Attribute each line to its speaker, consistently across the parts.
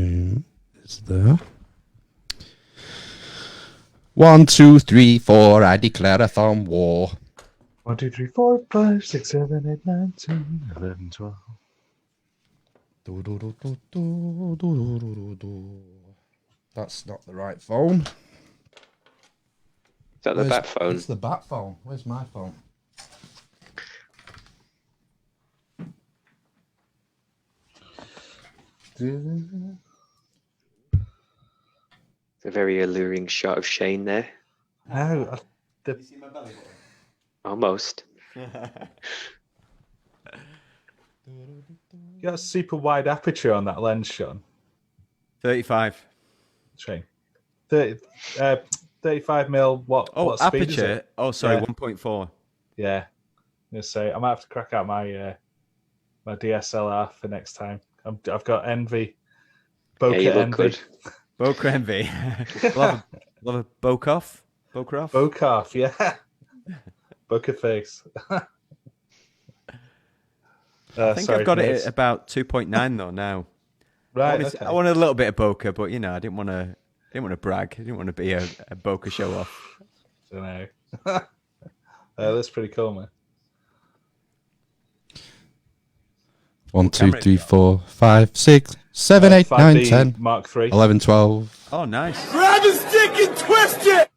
Speaker 1: Zoom is there. 1, 2, 3, 4. I declare a thorn war.
Speaker 2: 1, 2, 3, 4, 5, 6, 7, 8, 9, 10, 11, 12.
Speaker 1: Do, do, do, do, do, do, do, do, do. That's not the right phone.
Speaker 3: Is that the bat phone?
Speaker 1: It's the bat phone. Where's my phone?
Speaker 3: It's a very alluring shot of Shane there.
Speaker 2: Oh,
Speaker 4: You see my belly button?
Speaker 3: Almost.
Speaker 2: you got a super wide aperture on that lens, Sean.
Speaker 4: 35.
Speaker 2: Shane. 35 mil. What speed is
Speaker 4: aperture.
Speaker 2: it?
Speaker 4: Oh, sorry,
Speaker 2: Yeah.
Speaker 4: 1.4.
Speaker 2: Yeah. I'm gonna say I might have to crack out my my DSLR for next time. I've got envy. Bokeh
Speaker 3: Yeah, you look
Speaker 2: envy.
Speaker 3: good.
Speaker 4: Bokeh envy. Love a bokeh off. Bokeh off.
Speaker 2: Bokeh, yeah. Bokeh face.
Speaker 4: I think I've got it at about 2.9 though now.
Speaker 2: Right.
Speaker 4: I wanted a little bit of bokeh, but you know, I didn't want to brag. I didn't want to be a bokeh show off.
Speaker 2: Don't know. That's pretty cool, man.
Speaker 1: 1, 2, 3, 4, 5, 6, 7, 8, 9,
Speaker 2: 5D
Speaker 1: 10,
Speaker 2: Mark III.
Speaker 1: 11, 12.
Speaker 4: Oh, nice.
Speaker 5: Grab his dick and twist it!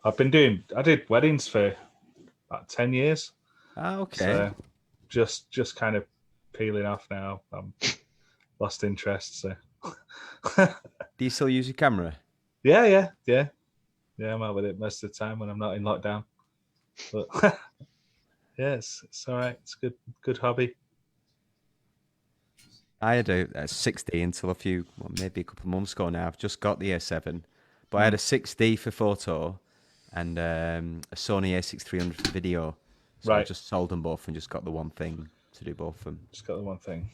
Speaker 2: I did weddings for about 10 years.
Speaker 4: Ah, okay.
Speaker 2: So just kind of peeling off now. I'm lost interest. So
Speaker 4: Do you still use your camera?
Speaker 2: yeah. I'm out with it most of the time when I'm not in lockdown. But yeah, it's all right. It's a good hobby.
Speaker 4: I had a 6D until maybe a couple of months ago now. I've just got the A7, but I had a 6D for photo and a Sony A6300 for video. So I
Speaker 2: Right.
Speaker 4: just sold them both and just got the one thing to do both of them.
Speaker 2: Just got the one thing.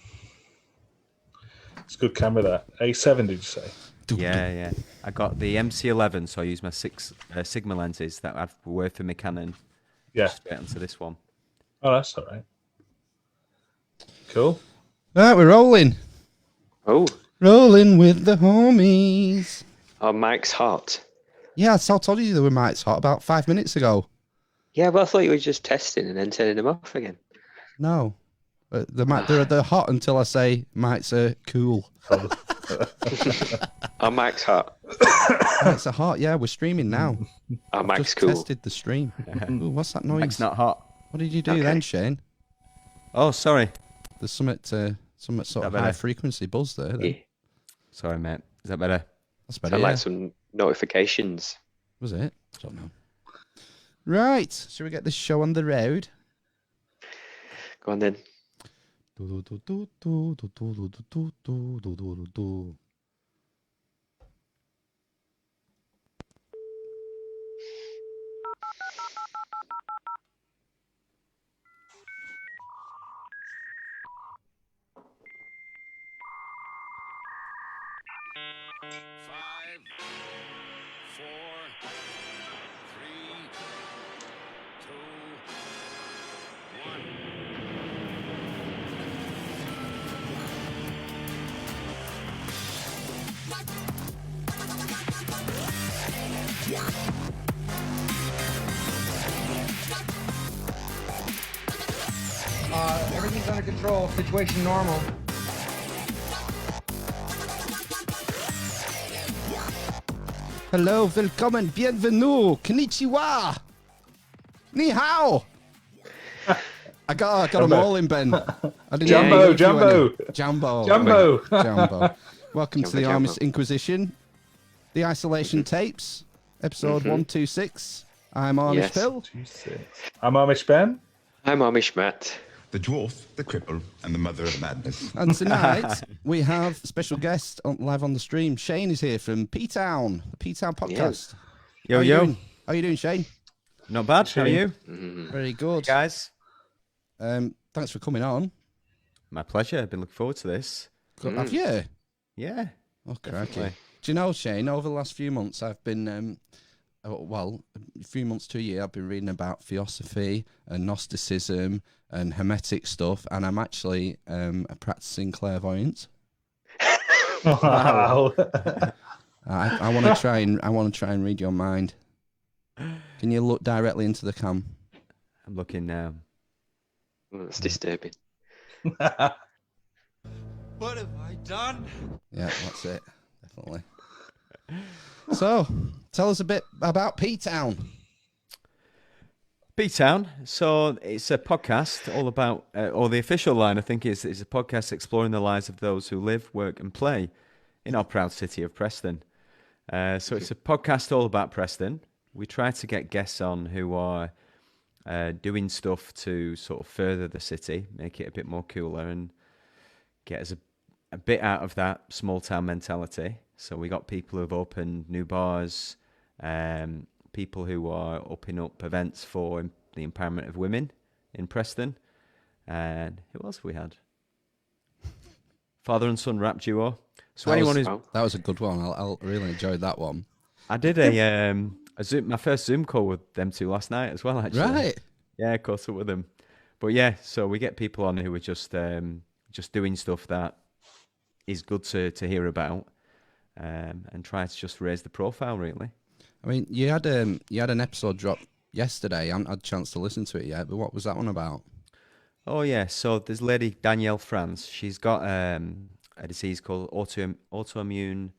Speaker 2: It's a good camera, that. A7, did you say?
Speaker 4: Yeah. I got the MC11, so I used my Sigma lenses that I've worked for my Canon.
Speaker 2: Yeah.
Speaker 4: Straight onto this one.
Speaker 2: Oh, that's all right. Cool.
Speaker 1: Right, we're rolling.
Speaker 3: Oh,
Speaker 1: Rolling with the homies.
Speaker 3: our mic's hot.
Speaker 1: Yeah, I told you they were mics hot about 5 minutes ago.
Speaker 3: Yeah, but I thought you were just testing and then turning them off again.
Speaker 1: No. They're hot until I say mics are cool.
Speaker 3: Our mic's hot.
Speaker 1: Mics are hot, yeah, we're streaming now.
Speaker 3: Our mic's
Speaker 1: Just
Speaker 3: cool.
Speaker 1: tested the stream. Ooh, what's that noise?
Speaker 4: It's not hot.
Speaker 1: What did you do
Speaker 3: Okay.
Speaker 1: then, Shane?
Speaker 4: Oh, sorry.
Speaker 1: There's some sort of
Speaker 4: better?
Speaker 1: high frequency buzz there. Then.
Speaker 3: Yeah.
Speaker 4: Sorry, mate. Is that better?
Speaker 1: That's better.
Speaker 3: I
Speaker 1: Yeah.
Speaker 3: like some notifications.
Speaker 1: Was it? I don't know. Right, shall we get this show on the road?
Speaker 3: Go on then.
Speaker 6: Everything's under control. Situation normal.
Speaker 1: Hello, willkommen, bienvenue, konnichiwa, ni hao. I got them all in, Ben. I didn't
Speaker 2: Jumbo,
Speaker 1: know
Speaker 2: Jumbo.
Speaker 1: Jumbo.
Speaker 2: Jumbo.
Speaker 1: Jumbo. Welcome to the
Speaker 3: Jumbo.
Speaker 1: Amish Inquisition, the Isolation Tapes, episode 126. I'm Amish
Speaker 3: Yes.
Speaker 1: Phil.
Speaker 2: I'm Amish Ben.
Speaker 3: I'm Amish Matt.
Speaker 5: The dwarf, the cripple, and the mother of madness.
Speaker 1: And tonight we have a special guest live on the stream. Shane is here from P-Town, the P-Town podcast.
Speaker 4: Yo,
Speaker 1: How you
Speaker 4: yo.
Speaker 1: doing? How you doing, Shane?
Speaker 4: Not bad. How are you,
Speaker 1: Very good.
Speaker 4: guys?
Speaker 1: Thanks for coming on.
Speaker 4: My pleasure. I've been looking forward to this.
Speaker 1: Have you?
Speaker 4: Yeah.
Speaker 1: Oh,
Speaker 4: Definitely.
Speaker 1: crikey. Do you know, Shane, over the last few months, I've been, a few months to a year, I've been reading about theosophy and Gnosticism and Hermetic stuff, and I'm actually a practicing clairvoyant.
Speaker 2: Wow.
Speaker 1: I want to try and read your mind. Can you look directly into the cam?
Speaker 4: I'm looking now.
Speaker 3: Well, that's disturbing.
Speaker 7: What have I done?
Speaker 1: Yeah, that's it. Definitely. So, tell us a bit about P-Town.
Speaker 4: B-Town. So it's a podcast all about, or the official line, I think, is a podcast exploring the lives of those who live, work, and play in our proud city of Preston. So it's a podcast all about Preston. We try to get guests on who are doing stuff to sort of further the city, make it a bit more cooler, and get us a bit out of that small town mentality. So we got people who have opened new bars, people who are opening up events for the empowerment of women in Preston. And who else have we had? Father and son rap duo. So
Speaker 1: that was a good one. I really enjoyed that one.
Speaker 4: I did my first Zoom call with them two last night as well, actually.
Speaker 1: Right.
Speaker 4: Yeah, caught up with them. But yeah, so we get people on who are just doing stuff that is good to hear about, and try to just raise the profile, really.
Speaker 1: I mean, you had an episode drop yesterday. I haven't had a chance to listen to it yet, but what was that one about?
Speaker 4: Oh yeah, so there's lady Danielle France. She's got a disease called autoimmune.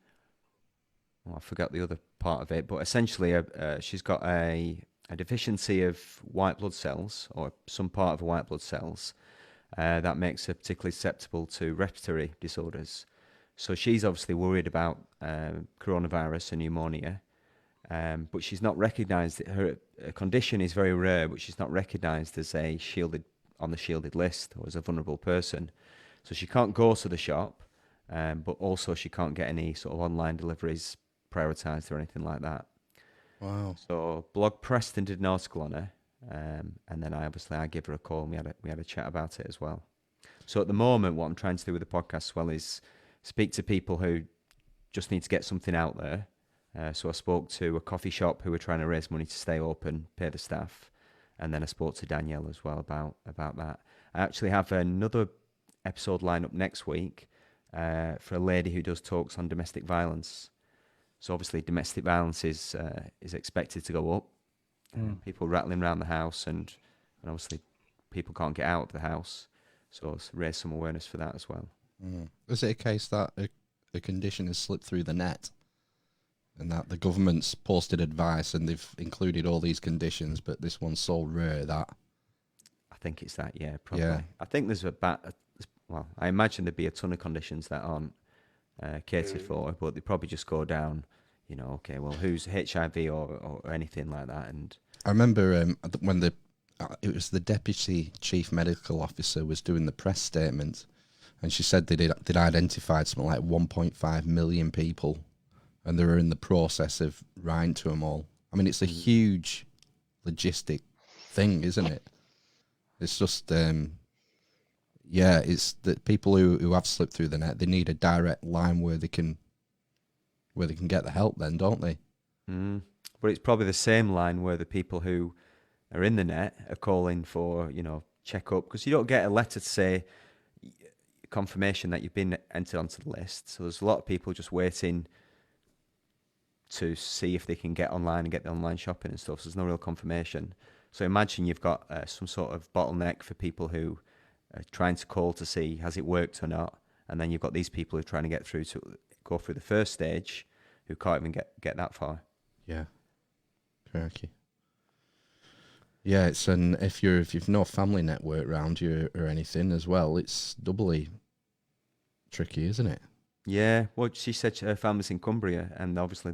Speaker 4: Oh, I forgot the other part of it, but essentially, she's got a deficiency of white blood cells, or some part of white blood cells, that makes her particularly susceptible to respiratory disorders. So she's obviously worried about coronavirus and pneumonia, but she's not recognised. Her condition is very rare, but she's not recognised as on the shielded list or as a vulnerable person. So she can't go to the shop, but also she can't get any sort of online deliveries prioritised or anything like that.
Speaker 1: Wow.
Speaker 4: So Blog Preston did an article on her, and then I give her a call, and we had a chat about it as well. So at the moment, what I'm trying to do with the podcast as well is speak to people who just need to get something out there. So I spoke to a coffee shop who were trying to raise money to stay open, pay the staff, and then I spoke to Danielle as well about that. I actually have another episode lined up next week for a lady who does talks on domestic violence. So obviously domestic violence is expected to go up. People rattling around the house, and obviously people can't get out of the house. So let's raise some awareness for that as well.
Speaker 1: Is it a case that a condition has slipped through the net, and that the government's posted advice and they've included all these conditions, but this one's so rare that...
Speaker 4: I think it's that, yeah, probably.
Speaker 1: Yeah.
Speaker 4: I think there's I imagine there'd be a ton of conditions that aren't catered for, but they probably just go down, okay, well, who's HIV or anything like that. And
Speaker 1: I remember when it was the deputy chief medical officer was doing the press statement, and she said they'd identified something like 1.5 million people, and they were in the process of writing to them all. I mean, it's a huge logistic thing, isn't it? It's just, it's that people who have slipped through the net, they need a direct line where they can get the help then, don't they?
Speaker 4: But it's probably the same line where the people who are in the net are calling for, check up, because you don't get a letter to say confirmation that you've been entered onto the list. So there's a lot of people just waiting to see if they can get online and get the online shopping and stuff. So there's no real confirmation. So imagine you've got some sort of bottleneck for people who are trying to call to see has it worked or not, and then you've got these people who are trying to go through the first stage who can't even get that far.
Speaker 1: Yeah. Crikey. Yeah, if you've no family network around you or anything as well, it's doubly tricky, isn't it?
Speaker 4: Yeah, well, she said her family's in Cumbria, and obviously,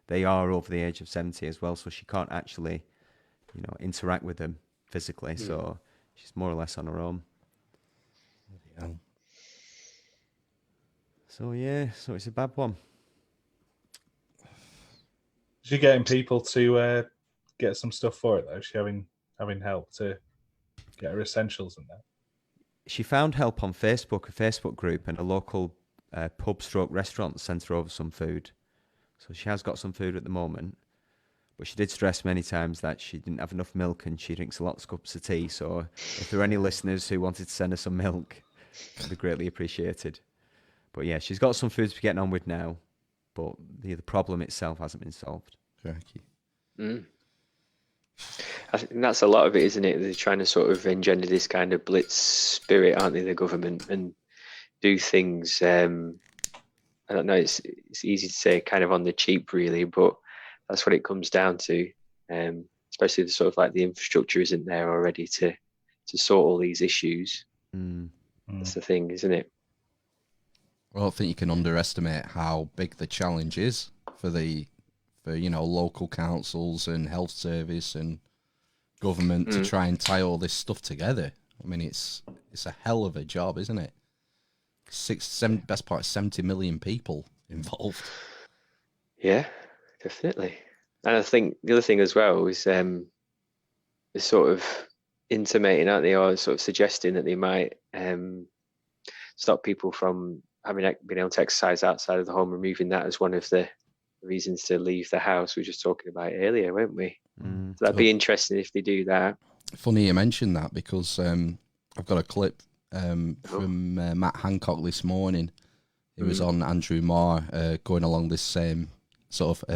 Speaker 4: they are over the age of 70 as well, so she can't actually, interact with them physically, so she's more or less on her own.
Speaker 1: Yeah.
Speaker 4: So it's a bad one.
Speaker 2: Is she getting people to get some stuff for it though? Is she having help to get her essentials and that?
Speaker 4: She found help on Facebook, a Facebook group, and a local pub/restaurant sent her over some food. So she has got some food at the moment, but she did stress many times that she didn't have enough milk and she drinks lots of cups of tea. So if there are any listeners who wanted to send her some milk, it'd be greatly appreciated. But yeah, she's got some food to be getting on with now, but the problem itself hasn't been solved.
Speaker 1: Crikey.
Speaker 3: I think that's a lot of it, isn't it? They're trying to sort of engender this kind of blitz spirit, aren't they, the government, and do things. I don't know. It's easy to say, kind of on the cheap, really, but that's what it comes down to. Especially the sort of like the infrastructure isn't there already to sort all these issues. That's the thing, isn't it?
Speaker 1: Well, I don't think you can underestimate how big the challenge is for local councils and health service and government to try and tie all this stuff together. I mean, it's a hell of a job, isn't it? Best part, 70 million people involved.
Speaker 3: Yeah, definitely. And I think the other thing as well is they're sort of intimating, aren't they, or sort of suggesting that they might stop people from being able to exercise outside of the home, removing that as one of the reasons to leave the house. We were just talking about it earlier, weren't we? So that'd be interesting if they do that.
Speaker 1: Funny you mentioned that, because I've got a clip from Matt Hancock this morning. It was on Andrew Marr going along this same sort of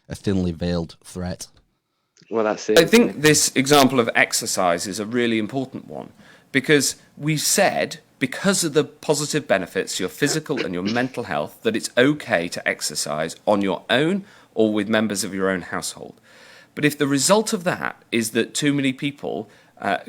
Speaker 1: a thinly veiled threat.
Speaker 3: Well, that's it.
Speaker 8: I think this example of exercise is a really important one, because we said, because of the positive benefits to your physical and your mental health, that it's okay to exercise on your own or with members of your own household. But if the result of that is that too many people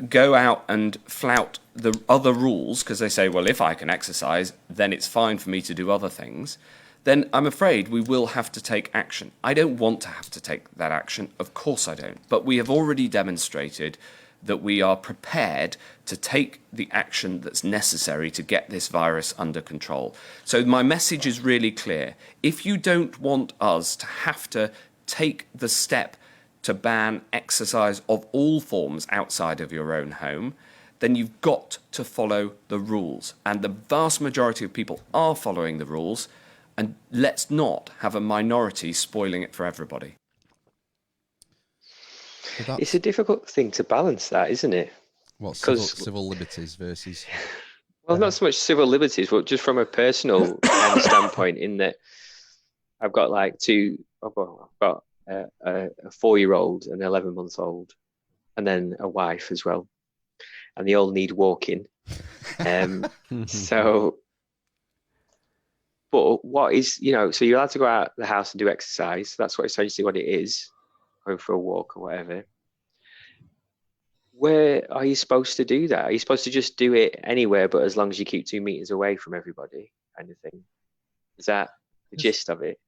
Speaker 8: go out and flout the other rules because they say, well, if I can exercise, then it's fine for me to do other things, then I'm afraid we will have to take action. I don't want to have to take that action. Of course I don't. But we have already demonstrated that we are prepared to take the action that's necessary to get this virus under control. So my message is really clear. If you don't want us to have to take the step to ban exercise of all forms outside of your own home, then you've got to follow the rules. And the vast majority of people are following the rules, and let's not have a minority spoiling it for everybody.
Speaker 3: It's a difficult thing to balance, that, isn't it?
Speaker 1: What, civil liberties versus...
Speaker 3: Well, not so much civil liberties, but just from a personal kind of standpoint, in that I've got like I've got a 4-year-old, an 11-month-old, and then a wife as well. And they all need walking. So, but what is, so you're allowed to go out the house and do exercise. That's what essentially what it is, going for a walk or whatever. Where are you supposed to do that? Are you supposed to just do it anywhere, but as long as you keep 2 meters away from everybody, kind of thing? Is that the gist of it?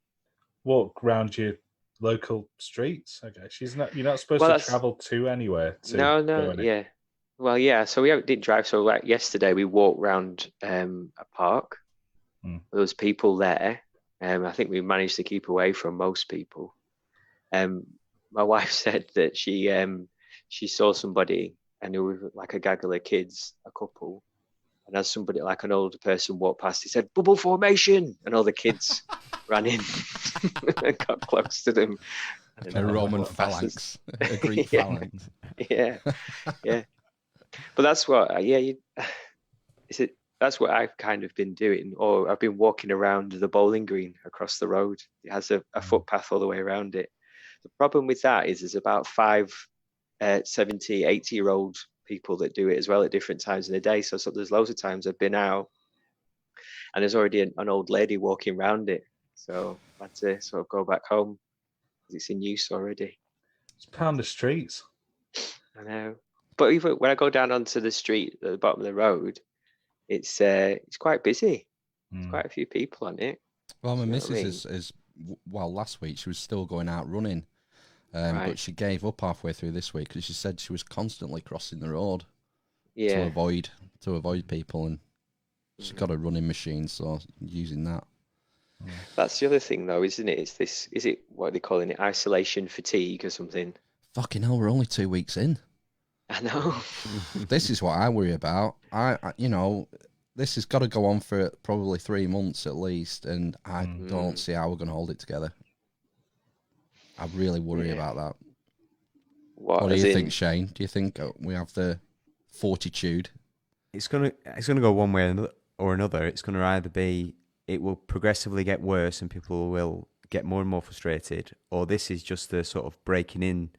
Speaker 2: Walk around your local streets, I guess. You're not supposed to travel to anywhere.
Speaker 3: Yeah. Well, yeah. So we didn't drive. So like yesterday, we walked around a park. There was people there. I think we managed to keep away from most people. My wife said that she saw somebody, and it was like a gaggle of kids, a couple. And as somebody, like an older person, walked past, he said, "Bubble formation!" And all the kids ran in and got close to them.
Speaker 1: A Roman phalanx, a Greek phalanx.
Speaker 3: Yeah. But that's what, that's what I've kind of been doing. Or I've been walking around the bowling green across the road. It has a footpath all the way around it. The problem with that is there's about 70, 80-year-old people that do it as well at different times in the day. So there's loads of times I've been out and there's already an old lady walking around it. So I had to sort of go back home because it's in use already.
Speaker 2: It's pound the streets.
Speaker 3: I know. But even when I go down onto the street at the bottom of the road, it's quite busy. There's quite a few people on it.
Speaker 1: Well, my missus last week she was still going out running. But she gave up halfway through this week because she said she was constantly crossing the road to avoid people, and she's got a running machine, so using that.
Speaker 3: That's the other thing, though, isn't it? Is it what are they calling it? Isolation fatigue or something?
Speaker 1: Fucking hell, we're only 2 weeks in.
Speaker 3: I know.
Speaker 1: This is what I worry about. I this has got to go on for probably 3 months at least, and I don't see how we're going to hold it together. I really worry about that. What do you think, Shane? Do you think we have the fortitude?
Speaker 4: It's gonna go one way or another. It's gonna either be it will progressively get worse and people will get more and more frustrated, or this is just the sort of breaking in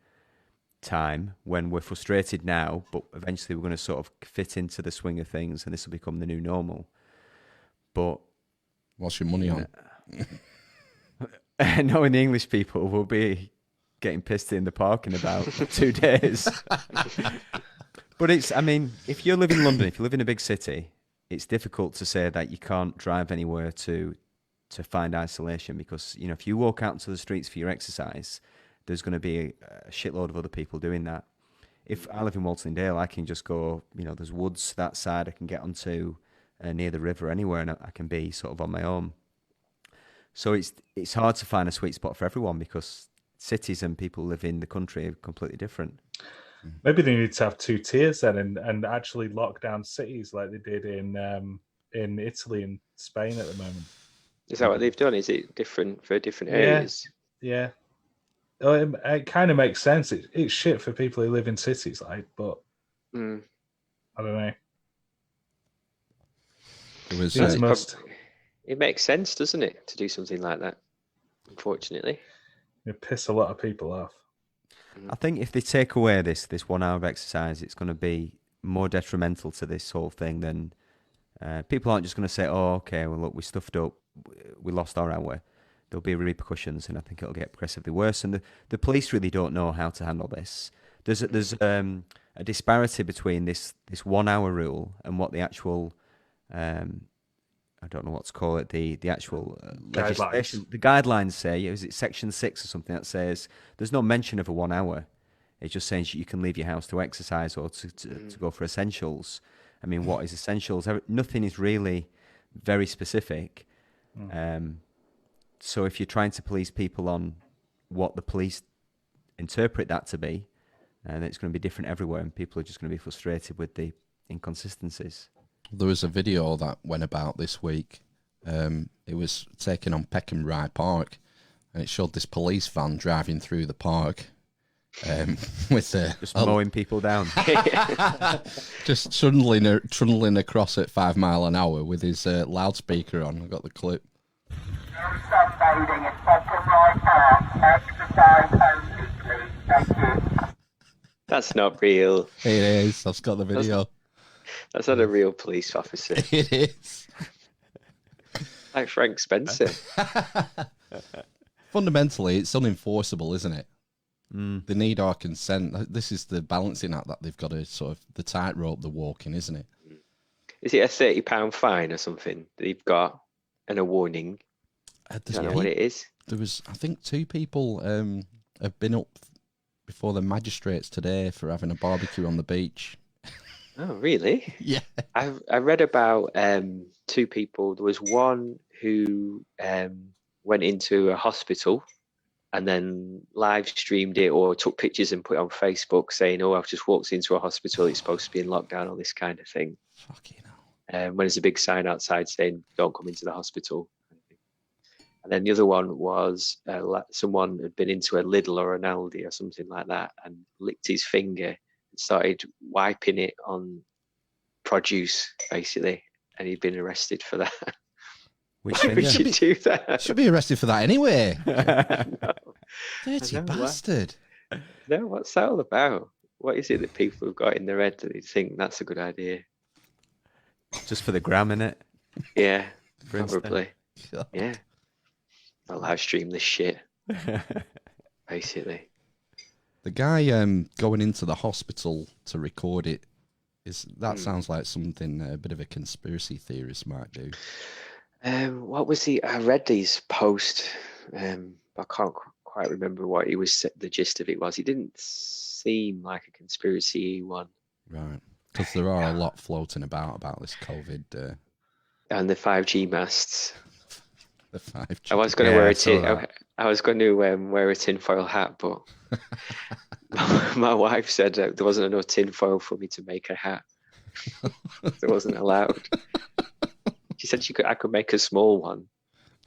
Speaker 4: time when we're frustrated now, but eventually we're going to sort of fit into the swing of things and this will become the new normal. But
Speaker 1: what's your money on?
Speaker 4: Knowing the English people will be getting pissed in the park in about 2 days. But I mean, if you live in London, if you live in a big city, it's difficult to say that you can't drive anywhere to find isolation, because, you know, if you walk out into the streets for your exercise, there's going to be a shitload of other people doing that. If I live in Walton Dale, I can just go, you know, there's woods that side I can get onto near the river anywhere, and I can be sort of on my own. So it's hard to find a sweet spot for everyone, because cities and people who live in the country are completely different.
Speaker 2: Maybe they need to have 2 tiers then, and actually lock down cities like they did in Italy and Spain at the moment.
Speaker 3: Is that what they've done? Is it different for different areas?
Speaker 2: Yeah. It kind of makes sense. It's shit for people who live in cities, like, but I don't know.
Speaker 3: It makes sense, doesn't it, to do something like that? Unfortunately,
Speaker 2: it piss a lot of people off.
Speaker 4: I think if they take away this 1 hour of exercise, it's going to be more detrimental to this whole thing than people aren't just going to say, "Oh, okay, well, look, we stuffed up, we lost our hour." There'll be repercussions, and I think it'll get progressively worse. And the police really don't know how to handle this. There's a disparity between this 1 hour rule and what the actual I don't know what to call it, the actual legislation, the guidelines say. Is it Section 6 or something that says there's no mention of a 1 hour? It's just saying you can leave your house to exercise or to go for essentials. I mean, what is essentials? Nothing is really very specific. So if you're trying to police people on what the police interpret that to be, then it's going to be different everywhere, and people are just going to be frustrated with the inconsistencies.
Speaker 1: There was a video that went about this week. It was taken on Peckham Rye Park, and it showed this police van driving through the park with
Speaker 4: just mowing people down,
Speaker 1: just trundling across at 5 miles an hour with his loudspeaker on. I've got the clip.
Speaker 9: Sunbathing at Peckham Rye Park. Exercise only, please. Thank you.
Speaker 3: That's not real.
Speaker 1: It is. I've got the video.
Speaker 3: That's not a real police officer.
Speaker 1: It is.
Speaker 3: Like Frank Spencer.
Speaker 1: Fundamentally, it's unenforceable, isn't it? They need our consent. This is the balancing act that they've got to sort of, the tightrope they're walking, isn't it?
Speaker 3: Is it a £30 fine or something that you've got and a warning? I don't know what it is.
Speaker 1: There was, I think, 2 people have been up before the magistrates today for having a barbecue on the beach.
Speaker 3: Oh, really?
Speaker 1: Yeah.
Speaker 3: I read about 2 people. There was one who went into a hospital and then live streamed it or took pictures and put it on Facebook saying, "Oh, I've just walked into a hospital. It's supposed to be in lockdown," all this kind of thing.
Speaker 1: Fucking hell.
Speaker 3: When there's a big sign outside saying, "Don't come into the hospital." And then the other one was someone had been into a Lidl or an Aldi or something like that and licked his finger and started wiping it on produce, basically. And he'd been arrested for that.
Speaker 4: Which
Speaker 3: Why would you do that?
Speaker 1: Should be arrested for that anyway.
Speaker 3: No.
Speaker 1: Dirty bastard.
Speaker 3: No, what's that all about? What is it that people have got in their head that they think that's a good idea?
Speaker 4: Just for the gram, innit?
Speaker 3: Yeah, probably. Yeah. I'll live stream this shit. Basically.
Speaker 1: The guy going into the hospital to record it, sounds like something a bit of a conspiracy theorist might do.
Speaker 3: What was he? I read these posts. I can't quite remember what he was. The gist of it was. It didn't seem like a conspiracy one.
Speaker 1: Right. Because there are a lot floating about this COVID.
Speaker 3: And the 5G masts.
Speaker 1: The 5G.
Speaker 3: I was going to wear a tinfoil hat, but my wife said there wasn't enough tinfoil for me to make a hat. It wasn't allowed. She said I could make a small one.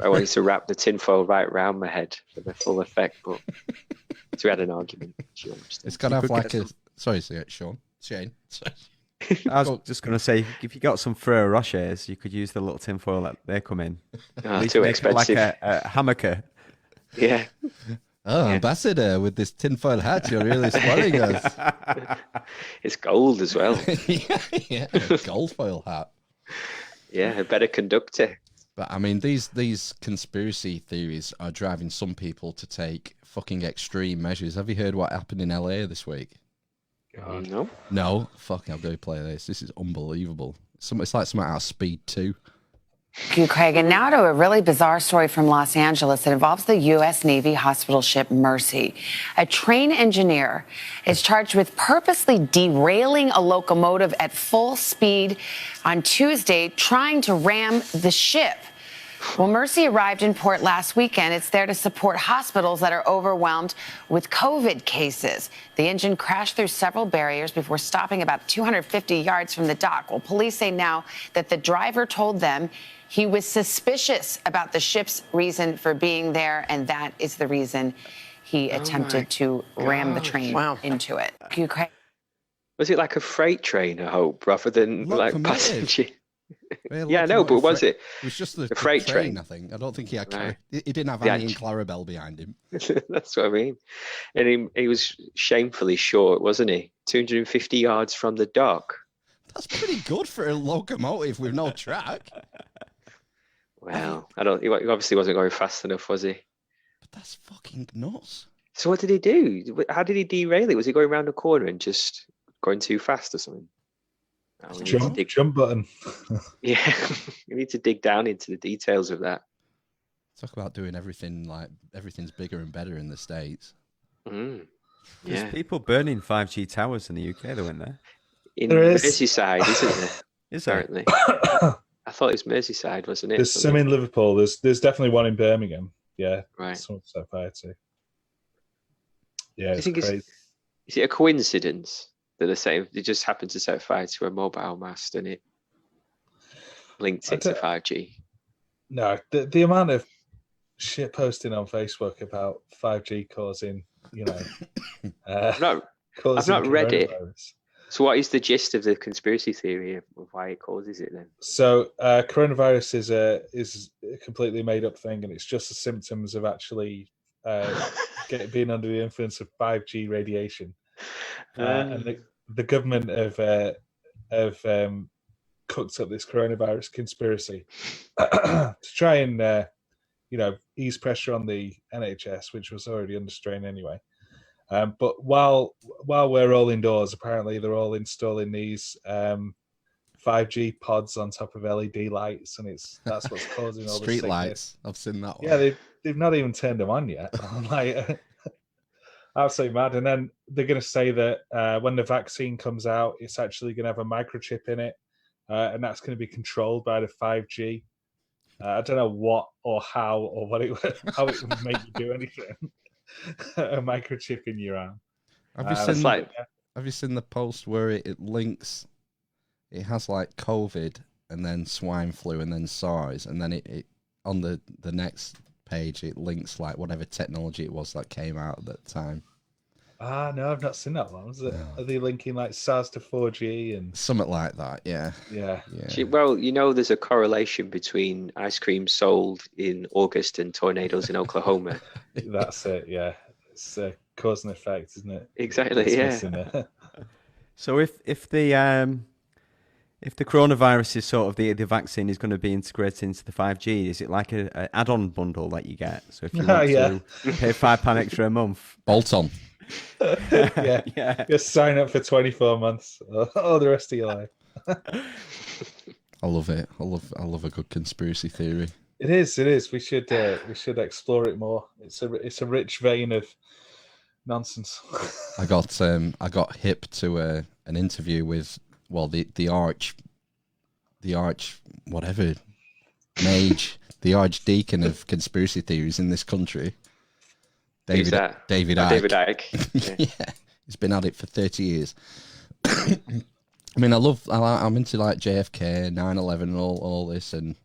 Speaker 3: I wanted to wrap the tinfoil right around my head for the full effect, but so we had an argument.
Speaker 1: It's got to have like a... Sorry, Sean. Shane. Sorry.
Speaker 4: I was just going to say, if you got some Ferrero Rochers, you could use the little tinfoil that they come in.
Speaker 3: Too expensive.
Speaker 4: Like a hammocker.
Speaker 3: Yeah.
Speaker 1: Oh, Ambassador, with this tinfoil hat, you're really spoiling us.
Speaker 3: It's gold as well.
Speaker 1: yeah, gold foil hat.
Speaker 3: Yeah, a better conductor.
Speaker 1: But I mean, these conspiracy theories are driving some people to take fucking extreme measures. Have you heard what happened in LA this week?
Speaker 2: God.
Speaker 3: No.
Speaker 1: No? Fucking, I'll go play this. This is unbelievable. It's like something out of Speed 2.
Speaker 10: Thank you, Craig. And now to a really bizarre story from Los Angeles that involves the U.S. Navy hospital ship Mercy. A train engineer is charged with purposely derailing a locomotive at full speed on Tuesday, trying to ram the ship. Well, Mercy arrived in port last weekend. It's there to support hospitals that are overwhelmed with COVID cases. The engine crashed through several barriers before stopping about 250 yards from the dock. Well, police say now that the driver told them he was suspicious about the ship's reason for being there, and that is the reason he attempted to ram the train into it.
Speaker 3: Was it like a freight train, I hope, rather than like passenger?
Speaker 1: Yeah,
Speaker 3: no, but was it?
Speaker 1: It was just the
Speaker 3: freight train,
Speaker 1: I think. I don't think he had.
Speaker 3: Right.
Speaker 1: He didn't have Annie and Clarabelle behind him.
Speaker 3: That's what I mean. And he was shamefully short, wasn't he? 250 yards from the dock.
Speaker 1: That's pretty good for a locomotive with no track.
Speaker 3: Well, he obviously wasn't going fast enough, was he?
Speaker 1: But that's fucking nuts.
Speaker 3: So what did he do? How did he derail it? Was he going around the corner and just going too fast or something?
Speaker 2: Jump button.
Speaker 3: Yeah, you need to dig down into the details of that.
Speaker 1: Talk about doing everything like everything's bigger and better in the States.
Speaker 3: Yeah,
Speaker 4: There's people burning 5G towers in the UK, though, isn't there?
Speaker 3: In Merseyside, isn't there?
Speaker 4: Is there?
Speaker 3: Apparently. I thought it was Merseyside, wasn't it?
Speaker 2: There's some in Liverpool. There's definitely one in Birmingham. Yeah,
Speaker 3: right.
Speaker 2: Someone set fire to. Yeah, it's crazy.
Speaker 3: Is it a coincidence that they're saying they just happened to set fire to a mobile mast and it linked it to 5G?
Speaker 2: No, the amount of shit posting on Facebook about 5G causing,
Speaker 3: I've not read it. So what is the gist of the conspiracy theory of why it causes it then?
Speaker 2: So coronavirus is a completely made up thing, and it's just the symptoms of actually being under the influence of 5G radiation. And the government have cooked up this coronavirus conspiracy to try and ease pressure on the NHS, which was already under strain anyway. But while we're all indoors, apparently they're all installing these 5G pods on top of LED lights, and that's what's causing all the
Speaker 1: street lights. I've seen that one.
Speaker 2: Yeah, they've not even turned them on yet. I'm like, absolutely mad. And then they're going to say that when the vaccine comes out, it's actually going to have a microchip in it, and that's going to be controlled by the 5G. I don't know what or how or how it would make you do anything. A microchip in your arm.
Speaker 1: Have you seen the post where it links? It has like COVID and then swine flu and then SARS, and then it on the next page it links like whatever technology it was that came out at that time.
Speaker 2: No, I've not seen that one. Are they linking like SARS to 4G and
Speaker 1: something like that? Yeah.
Speaker 3: Well, there's a correlation between ice cream sold in August and tornadoes in Oklahoma.
Speaker 2: That's it. Yeah, it's cause and effect, isn't it?
Speaker 3: Exactly. Yeah.
Speaker 4: So if the coronavirus is sort of the vaccine is going to be integrated into the 5G, is it like an add-on bundle that you get? So if you want to pay £5 extra a month,
Speaker 1: bolt on.
Speaker 2: Yeah. Just sign up for 24 months or the rest of your life.
Speaker 1: I love it. I love a good conspiracy theory.
Speaker 2: It is. We should explore it more. It's a rich vein of nonsense.
Speaker 1: I got hip to an interview with the archdeacon of conspiracy theories in this country. David Icke. Yeah, he's been at it for 30 years. I mean, I'm into like JFK, 9/11, and all this, and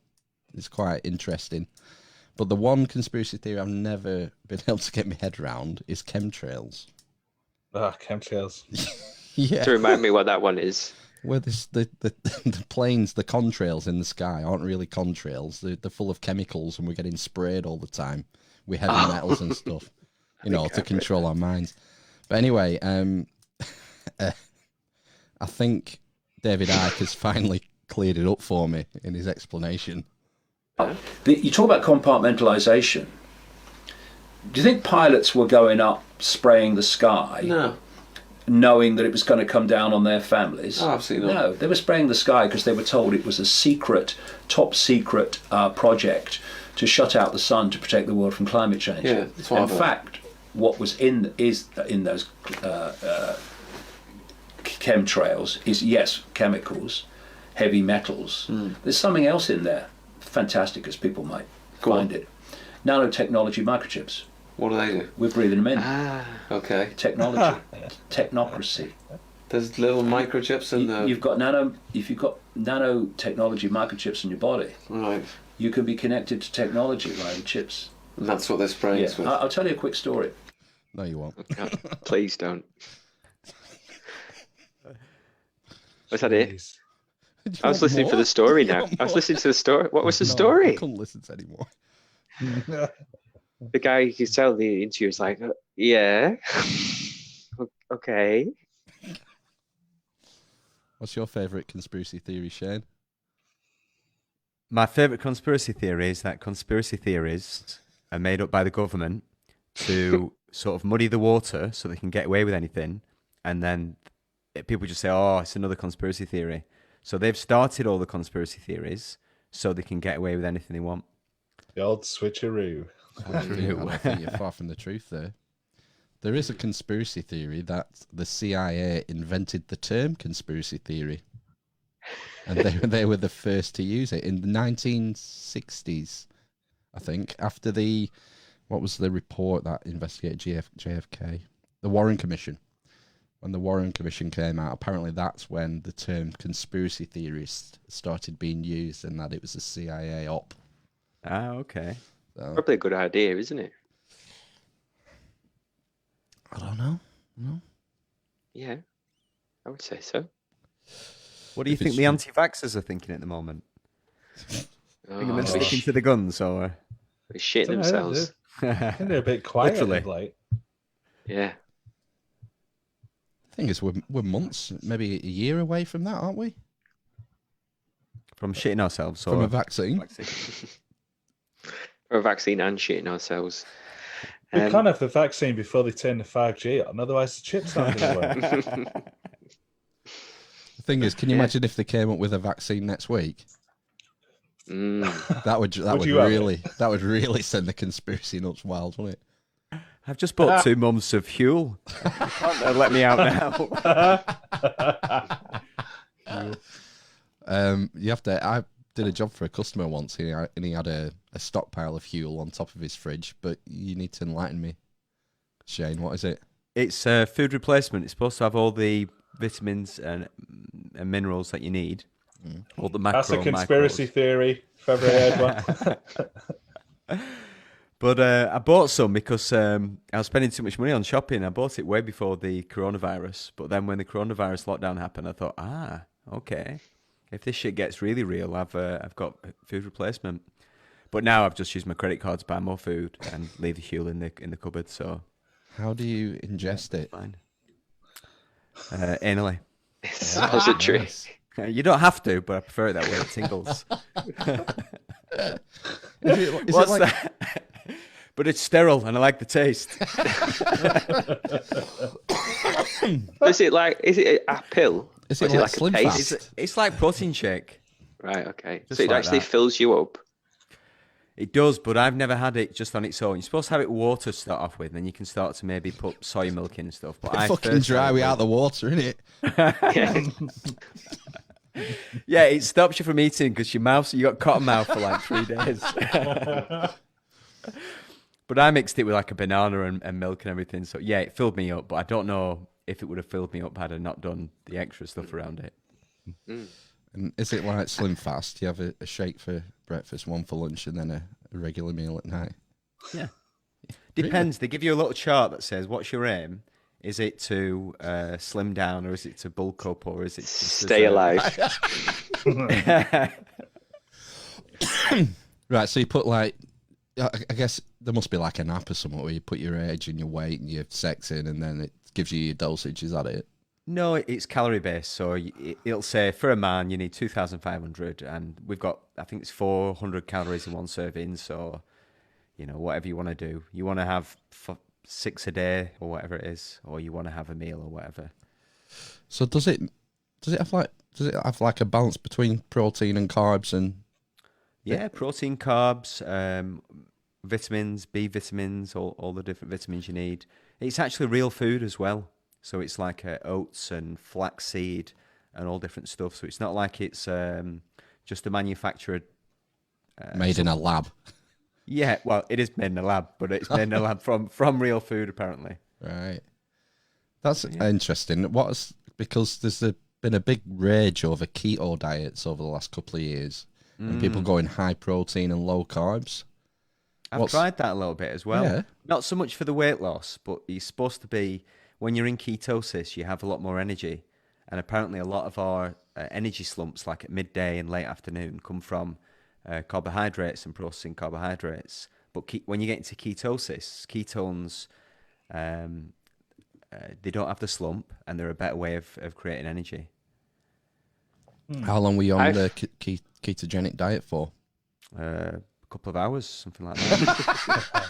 Speaker 1: it's quite interesting. But the one conspiracy theory I've never been able to get my head around is chemtrails.
Speaker 2: Chemtrails.
Speaker 1: Yeah.
Speaker 3: To remind me what that one is.
Speaker 1: Where the planes, the contrails in the sky aren't really contrails. They're full of chemicals, and we're getting sprayed all the time with heavy metals and stuff, to control our minds. But anyway, I think David Icke has finally cleared it up for me in his explanation.
Speaker 11: You talk about compartmentalization. Do you think pilots were going up spraying the sky?
Speaker 12: No.
Speaker 11: Knowing that it was going to come down on their families?
Speaker 12: Oh, absolutely not.
Speaker 11: No, they were spraying the sky because they were told it was a secret, top secret project to shut out the sun to protect the world from climate change.
Speaker 12: Yeah, that's what
Speaker 11: in fact, what was in those chemtrails is, yes, chemicals, heavy metals. There's something else in there, fantastic as people might find it. Nanotechnology microchips.
Speaker 12: What do they do?
Speaker 11: We're breathing them in.
Speaker 12: Okay.
Speaker 11: Technology, technocracy.
Speaker 12: There's little microchips in there.
Speaker 11: If you've got nanotechnology microchips in your body,
Speaker 12: right,
Speaker 11: you can be connected to technology via the chips.
Speaker 12: And that's what they're spraying with.
Speaker 11: I'll tell you a quick story.
Speaker 1: No, you won't.
Speaker 3: Please don't. Was that it? I was listening for the story now. I was listening to the story. What was the story?
Speaker 1: I couldn't listen to anymore.
Speaker 3: The guy who tell the interview was like, yeah, okay.
Speaker 1: What's your favourite conspiracy theory, Shane?
Speaker 4: My favourite conspiracy theory is that conspiracy theories are made up by the government to sort of muddy the water so they can get away with anything, and then people just say, oh, it's another conspiracy theory. So they've started all the conspiracy theories so they can get away with anything they want.
Speaker 2: The old switcheroo.
Speaker 1: I think you're far from the truth there. There is a conspiracy theory that the CIA invented the term conspiracy theory. And they were the first to use it in the 1960s, I think, after what was the report that investigated JFK? The Warren Commission. When the Warren Commission came out, apparently that's when the term conspiracy theorist started being used, and that it was a CIA op.
Speaker 4: Ah, okay.
Speaker 1: So,
Speaker 3: probably a good idea, isn't it?
Speaker 1: I don't know. No.
Speaker 3: Yeah, I would say so.
Speaker 4: What do you think the anti-vaxxers are thinking at the moment? Think they're sticking to the guns, or
Speaker 3: they're shitting themselves?
Speaker 2: I think they're a bit quiet.
Speaker 4: Literally.
Speaker 3: Yeah.
Speaker 1: I think we're months, maybe a year away from that, aren't we?
Speaker 4: From shitting ourselves,
Speaker 1: from a vaccine.
Speaker 3: From a vaccine and shitting ourselves.
Speaker 2: We can't have the vaccine before they turn the 5G on, otherwise the chip's not going to work.
Speaker 1: The thing is, can you imagine if they came up with a vaccine next week? That would really send the conspiracy nuts wild, wouldn't it?
Speaker 4: I've just bought 2 months of Huel. Can't let me out now.
Speaker 1: You have to. I did a job for a customer once, and he had a stockpile of Huel on top of his fridge. But you need to enlighten me, Shane. What is it?
Speaker 4: It's a food replacement. It's supposed to have all the vitamins and minerals that you need. All the macro.
Speaker 2: That's a conspiracy theory. If ever heard one.
Speaker 4: But I bought some because I was spending too much money on shopping. I bought it way before the coronavirus. But then when the coronavirus lockdown happened, I thought, okay. If this shit gets really real, I've got food replacement. But now I've just used my credit card to buy more food and leave the Huel in the cupboard. So
Speaker 1: how do you ingest it?
Speaker 4: Fine. Anally.
Speaker 3: Suppository.
Speaker 4: You don't have to, but I prefer it that way. It tingles.
Speaker 1: Is it like...
Speaker 4: that? But it's sterile, and I like the taste.
Speaker 3: Is it a pill?
Speaker 1: Is it like Slim
Speaker 3: a paste?
Speaker 1: Fast?
Speaker 4: It's like protein shake.
Speaker 3: Right, okay.
Speaker 4: Just
Speaker 3: so it
Speaker 4: like
Speaker 3: actually
Speaker 4: that.
Speaker 3: fills you up.
Speaker 4: It does, but I've never had it just on its own. You're supposed to have it water to start off with, and then you can start to maybe put soy milk in and stuff. But
Speaker 1: it's fucking dry without the water, isn't it?
Speaker 4: Yeah, it stops you from eating because you got cotton mouth for like 3 days. But I mixed it with like a banana and milk and everything. So yeah, it filled me up, but I don't know if it would have filled me up had I not done the extra stuff around it.
Speaker 1: And is it like Slim Fast? You have a shake for breakfast, one for lunch, and then a regular meal at night?
Speaker 4: Yeah. Depends. Really? They give you a little chart that says, what's your aim? Is it to slim down, or is it to bulk up, or is it to
Speaker 3: stay alive?
Speaker 1: Right, so you put like, I guess there must be like an app or something where you put your age and your weight and your sex in, and then it gives you your dosage. Is that it?
Speaker 4: No, it's calorie based. So it'll say for a man you need 2,500, and we've got, I think it's 400 calories in one serving. So, you know, whatever you want to do, you want to have 6 a day or whatever it is, or you want to have a meal or whatever.
Speaker 1: So does it have like a balance between protein and carbs and?
Speaker 4: Yeah, protein, carbs, vitamins, B vitamins, all the different vitamins you need. It's actually real food as well. So it's like oats and flaxseed and all different stuff. So it's not like it's just a manufactured...
Speaker 1: made in a lab.
Speaker 4: Yeah, well, it is made in a lab, but it's made in a lab from real food, apparently.
Speaker 1: Right. That's interesting. Because there's been a big rage over keto diets over the last couple of years. And people going high protein and low carbs.
Speaker 4: I've tried that a little bit as well.
Speaker 1: Yeah.
Speaker 4: Not so much for the weight loss, but you're supposed to be... When you're in ketosis, you have a lot more energy. And apparently a lot of our energy slumps, like at midday and late afternoon, come from carbohydrates and processing carbohydrates. But when you get into ketosis, ketones, they don't have the slump, and they're a better way of creating energy.
Speaker 1: How long were you on the ketogenic diet for?
Speaker 4: A couple of hours, something like that.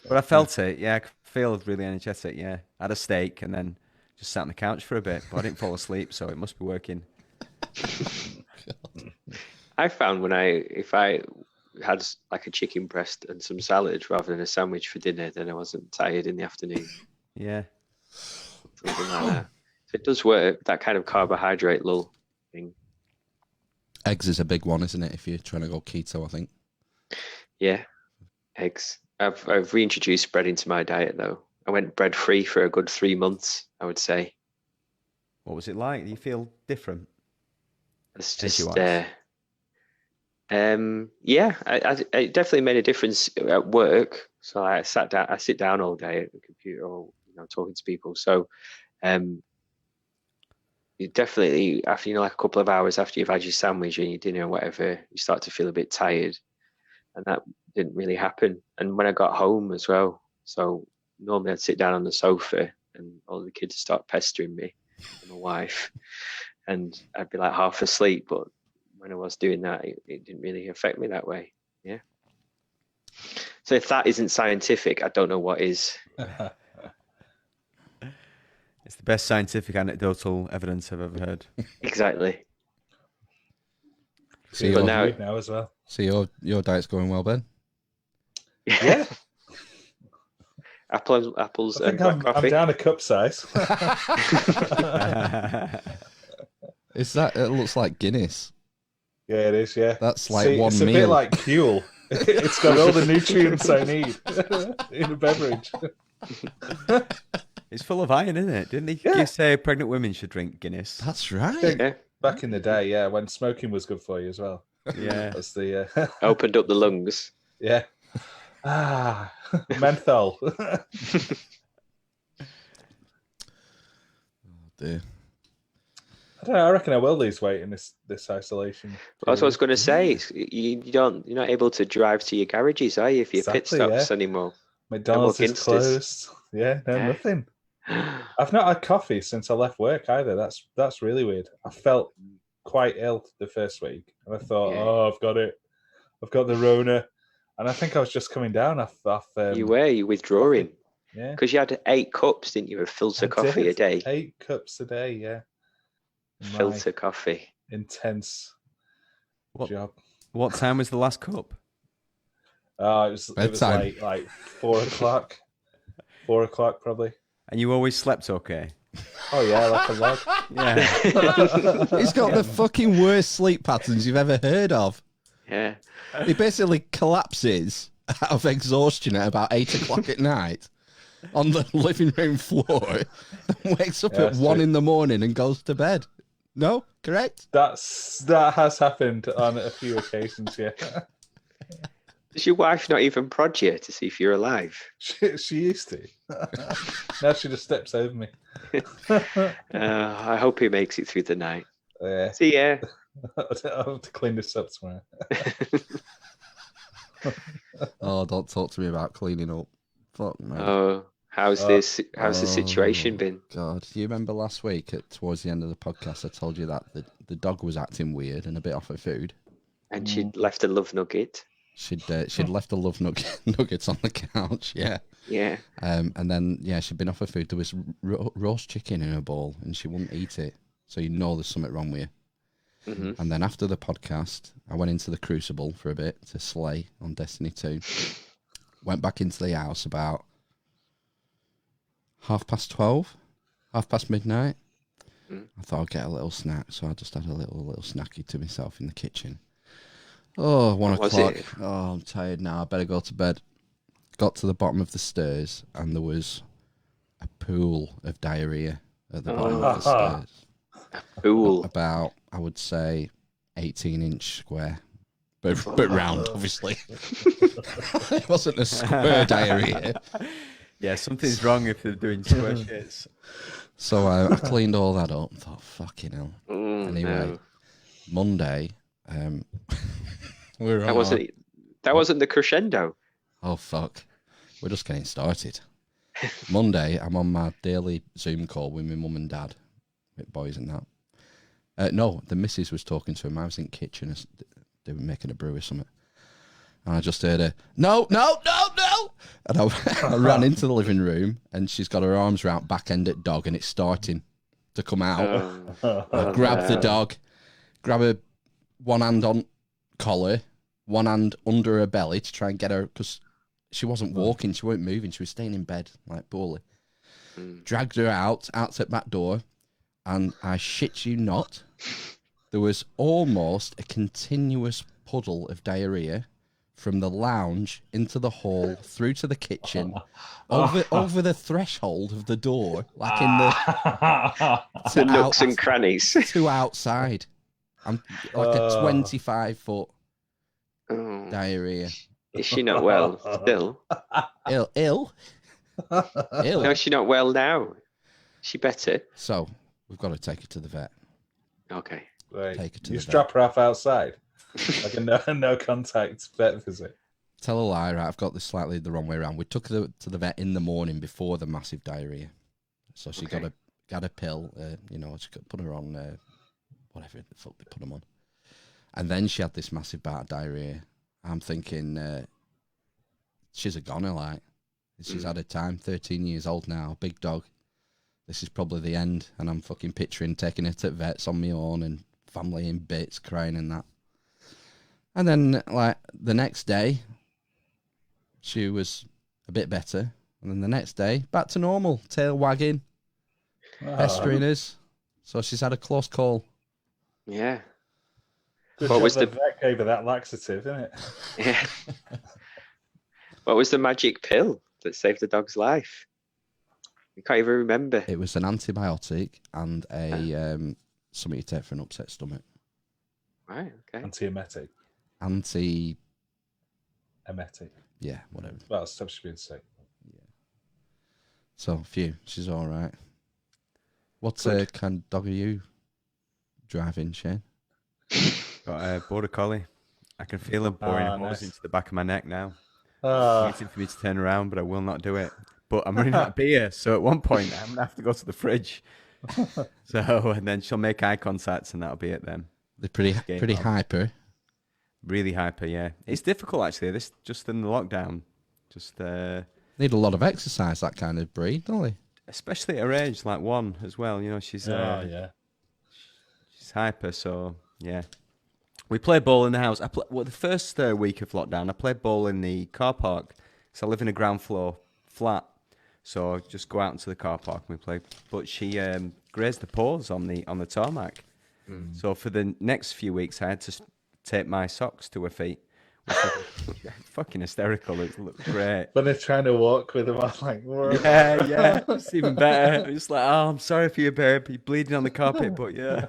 Speaker 4: But I felt it, yeah. I feel really energetic, yeah. I had a steak and then just sat on the couch for a bit, but I didn't fall asleep, so it must be working.
Speaker 3: I found if I had like a chicken breast and some salad rather than a sandwich for dinner, then I wasn't tired in the afternoon.
Speaker 4: Yeah.
Speaker 3: Something like that. So it does work, that kind of carbohydrate lull thing.
Speaker 1: Eggs is a big one, isn't it, if you're trying to go keto, I think.
Speaker 3: Yeah, eggs. I've reintroduced bread into my diet, though. I went bread-free for a good 3 months, I would say.
Speaker 4: What was it like? Do you feel different?
Speaker 3: It's just, yeah, I definitely made a difference at work. So I sit down all day at the computer, or talking to people. So, you definitely, after like a couple of hours after you've had your sandwich and your dinner or whatever, you start to feel a bit tired, and that didn't really happen. And when I got home as well, so normally I'd sit down on the sofa and all the kids start pestering me and my wife, and I'd be like half asleep. But when I was doing that, it didn't really affect me that way. Yeah. So if that isn't scientific, I don't know what is.
Speaker 4: It's the best scientific anecdotal evidence I've ever heard.
Speaker 3: Exactly.
Speaker 1: So
Speaker 2: now as well.
Speaker 1: So your diet's going well, Ben?
Speaker 2: Yeah.
Speaker 3: Apples
Speaker 2: I
Speaker 3: and
Speaker 2: think
Speaker 3: black coffee.
Speaker 2: I'm down a cup size.
Speaker 1: Is that? It looks like Guinness.
Speaker 2: Yeah, it is. Yeah,
Speaker 1: that's like one
Speaker 2: it's
Speaker 1: meal.
Speaker 2: It's a bit like Huel. It's got all the nutrients I need in a beverage.
Speaker 4: It's full of iron, isn't it? Didn't you say pregnant women should drink Guinness?
Speaker 1: That's right.
Speaker 3: Yeah.
Speaker 2: Back in the day, yeah, when smoking was good for you as well.
Speaker 4: Yeah,
Speaker 2: that's the
Speaker 3: opened up the lungs.
Speaker 2: Yeah. Menthol.
Speaker 1: Oh dear.
Speaker 2: I don't know. I reckon I will lose weight in this isolation.
Speaker 3: That's what I was going to say. You're not able to drive to your garages, are you, for your pit stops anymore?
Speaker 2: McDonald's is closed. Yeah, nothing. I've not had coffee since I left work either. That's really weird. I felt quite ill the first week, and I thought, I've got it. I've got the Rona, and I think I was just coming down off
Speaker 3: you withdrawing.
Speaker 2: Yeah,
Speaker 3: because you had 8 cups, didn't you, of filter coffee a day?
Speaker 2: 8 cups a day, yeah.
Speaker 3: Filter coffee.
Speaker 2: Intense job.
Speaker 4: What time was the last cup?
Speaker 2: It was like 4 o'clock. 4 o'clock probably.
Speaker 4: And you always slept okay?
Speaker 2: Oh yeah, like a log.
Speaker 4: Yeah.
Speaker 1: He's got the fucking worst sleep patterns you've ever heard of.
Speaker 3: Yeah.
Speaker 1: He basically collapses out of exhaustion at about 8 o'clock at night on the living room floor, and wakes up at 1 in the morning and goes to bed. No, correct?
Speaker 2: That has happened on a few occasions, yeah.
Speaker 3: Does your wife not even prod you to see if you're alive?
Speaker 2: She used to. Now she just steps over me.
Speaker 3: I hope he makes it through the night.
Speaker 2: Yeah.
Speaker 3: See ya.
Speaker 2: I'll have to clean this up tomorrow.
Speaker 1: Oh, don't talk to me about cleaning up. Fuck, man.
Speaker 3: Oh, how's the situation been?
Speaker 1: God, you remember last week towards the end of the podcast, I told you that the dog was acting weird and a bit off her food,
Speaker 3: and she'd left a love nugget.
Speaker 1: She'd left a love nuggets on the couch. Yeah.
Speaker 3: Yeah.
Speaker 1: And then she'd been off her food. There was roast chicken in her bowl, and she wouldn't eat it. So you know there's something wrong with you.
Speaker 3: Mm-hmm.
Speaker 1: And then after the podcast, I went into the Crucible for a bit to slay on Destiny 2. Went back into the house about 12:30, midnight. I thought I'd get a little snack, so I just had a little snacky to myself in the kitchen. Oh, 1 o'clock. Oh, I'm tired now. I better go to bed. Got to the bottom of the stairs, and there was a pool of diarrhea at the bottom of the stairs.
Speaker 3: A pool?
Speaker 1: About, I would say, 18-inch square. But round, obviously. It wasn't a square diarrhea.
Speaker 4: Yeah, something's wrong if they're doing square shits.
Speaker 1: So I cleaned all that up and thought, fucking hell. Anyway, Monday...
Speaker 3: That wasn't the crescendo.
Speaker 1: Oh fuck, we're just getting started. Monday, I'm on my daily Zoom call with my mum and dad, with boys and that. No, the missus was talking to him. I was in the kitchen. They were making a brew or something, and I just heard her, no, and I ran into the living room, and she's got her arms around back end at dog, and it's starting to come out. I grab the dog, grab her one hand on collar, one hand under her belly to try and get her, because she wasn't walking, she weren't moving, she was staying in bed like poorly. Dragged her out the back door, and I shit you not, there was almost a continuous puddle of diarrhea from the lounge into the hall, through to the kitchen, over the threshold of the door, like in
Speaker 3: the nooks and crannies,
Speaker 1: to outside. I'm like a 25-foot diarrhea.
Speaker 3: Is she not well still?
Speaker 1: Ill.
Speaker 3: No, is she not well now? Is she better?
Speaker 1: So we've got to take her to the vet.
Speaker 3: Okay.
Speaker 2: Right.
Speaker 1: Take her to
Speaker 2: you
Speaker 1: the
Speaker 2: strap her off outside, like a no contact vet visit.
Speaker 1: Tell a lie, right? I've got this slightly the wrong way around. We took her to the vet in the morning before the massive diarrhea, so she got a pill. She could put her on. Whatever the fuck they put them on. And then she had this massive bout of diarrhea. I'm thinking, she's a goner, like. She's had her time, 13 years old now, big dog. This is probably the end. And I'm fucking picturing taking her to vets on my own and family in bits, crying and that. And then, like, the next day, she was a bit better. And then the next day, back to normal, tail wagging, pestering us. So she's had a close call.
Speaker 3: Yeah.
Speaker 2: What was the vet gave her that laxative, isn't it?
Speaker 3: Yeah. What was the magic pill that saved the dog's life? You can't even remember.
Speaker 1: It was an antibiotic and a something you take for an upset stomach.
Speaker 3: Right. Okay.
Speaker 2: Antiemetic.
Speaker 1: Emetic. Yeah, whatever.
Speaker 2: Well, stuff she's been sick.
Speaker 1: Yeah. So, she's all right. What kind of dog are you driving, Shane?
Speaker 4: Got a border collie. I can feel him pouring hose
Speaker 2: nice.
Speaker 4: into the back of my neck now. Waiting for me to turn around, but I will not do it. But I'm running out of beer, so at one point I'm gonna have to go to the fridge. And then she'll make eye contact, and that'll be it then.
Speaker 1: They're pretty hyper.
Speaker 4: Really hyper, yeah. It's difficult actually. This just in the lockdown,
Speaker 1: need a lot of exercise. That kind of breed, don't they?
Speaker 4: Especially at her age, like 1 as well. You know, she's she's hyper. So yeah, we play ball in the house. The first week of lockdown, I played ball in the car park. So I live in a ground floor flat. So I just go out into the car park and we play. But she grazed the paws on the tarmac. So for the next few weeks, I had to tape my socks to her feet. Which was fucking hysterical. It looked great.
Speaker 2: When they're trying to walk with them, I'm like, whoa.
Speaker 4: Yeah, it's even better. It's like, oh, I'm sorry for you, babe. You're bleeding on the carpet, but yeah.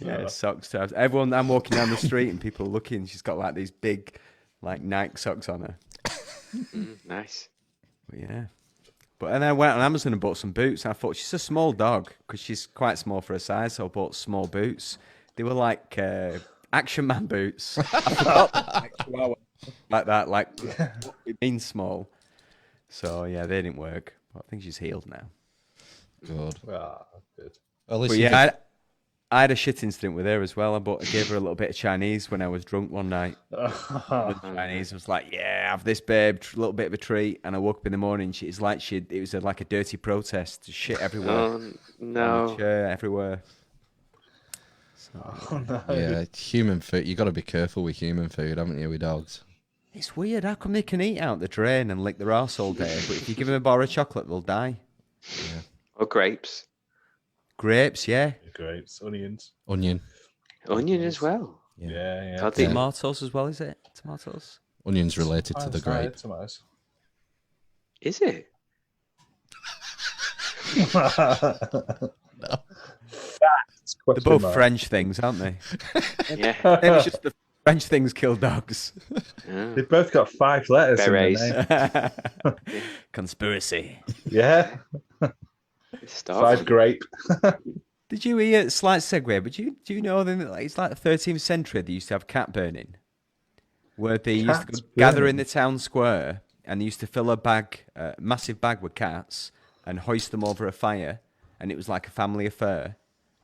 Speaker 4: Yeah, it sucks to have. Everyone, I'm walking down the street and people are looking. She's got like these big like Nike socks on her.
Speaker 3: Nice.
Speaker 4: But yeah. But and then I went on Amazon and bought some boots. And I thought she's a small dog because she's quite small for her size. So I bought small boots. They were like Action Man boots. I forgot like that. Like what it means small. So yeah, they didn't work. But I think she's healed now.
Speaker 1: Good.
Speaker 2: Good.
Speaker 4: But yeah, I had a shit incident with her as well. I gave her a little bit of Chinese when I was drunk one night. Chinese was like, "Yeah, have this, babe, a little bit of a treat." And I woke up in the morning. It was like a dirty protest. Shit everywhere.
Speaker 3: Oh no!
Speaker 4: Everywhere.
Speaker 2: So, no.
Speaker 1: Yeah, human food. You got to be careful with human food, haven't you, with dogs?
Speaker 4: It's weird. How come they can eat out the drain and lick their arse all day, but if you give them a bar of chocolate, they'll die?
Speaker 1: Yeah.
Speaker 3: Or grapes.
Speaker 4: Grapes, yeah.
Speaker 2: Grapes, onions.
Speaker 1: Onion
Speaker 3: as well.
Speaker 2: Yeah.
Speaker 4: Tomatoes as well, is it? Tomatoes?
Speaker 1: Onions related to the grape.
Speaker 2: Tomatoes.
Speaker 3: Is it?
Speaker 1: No.
Speaker 4: They're both French things, aren't they?
Speaker 3: Yeah.
Speaker 4: Maybe it's just the French things kill dogs.
Speaker 2: They've both got 5 letters
Speaker 3: Berets.
Speaker 2: in their name.
Speaker 4: Conspiracy.
Speaker 2: Yeah. 5 grape.
Speaker 4: Did you hear, slight segue, but do you know that it's like the 13th century they used to have cat burning? Where they used to gather in the town square and they used to fill a massive bag with cats and hoist them over a fire, and it was like a family affair.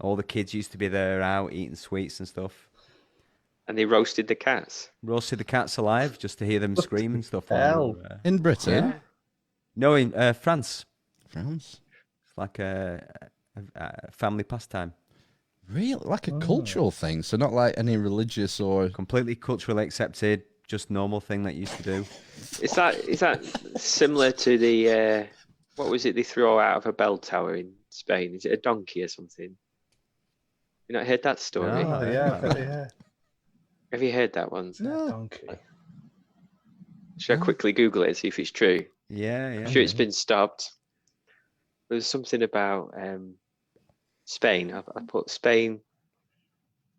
Speaker 4: All the kids used to be there out eating sweets and stuff.
Speaker 3: And they roasted the cats?
Speaker 4: Roasted the cats alive just to hear them scream and stuff.
Speaker 1: In Britain?
Speaker 4: Yeah. No, in France.
Speaker 1: France?
Speaker 4: It's like a family pastime.
Speaker 1: Really? Like a cultural thing? So not like any religious or...
Speaker 4: Completely culturally accepted, just normal thing that you used to do.
Speaker 3: Is that similar to the... what was it they threw out of a bell tower in Spain? Is it a donkey or something? You not heard that story?
Speaker 2: Oh, yeah.
Speaker 3: Have you heard that one?
Speaker 2: No. Donkey.
Speaker 3: Should I quickly Google it and see if it's true?
Speaker 4: Yeah.
Speaker 3: I'm sure it's been stopped. There's something about Spain. I put Spain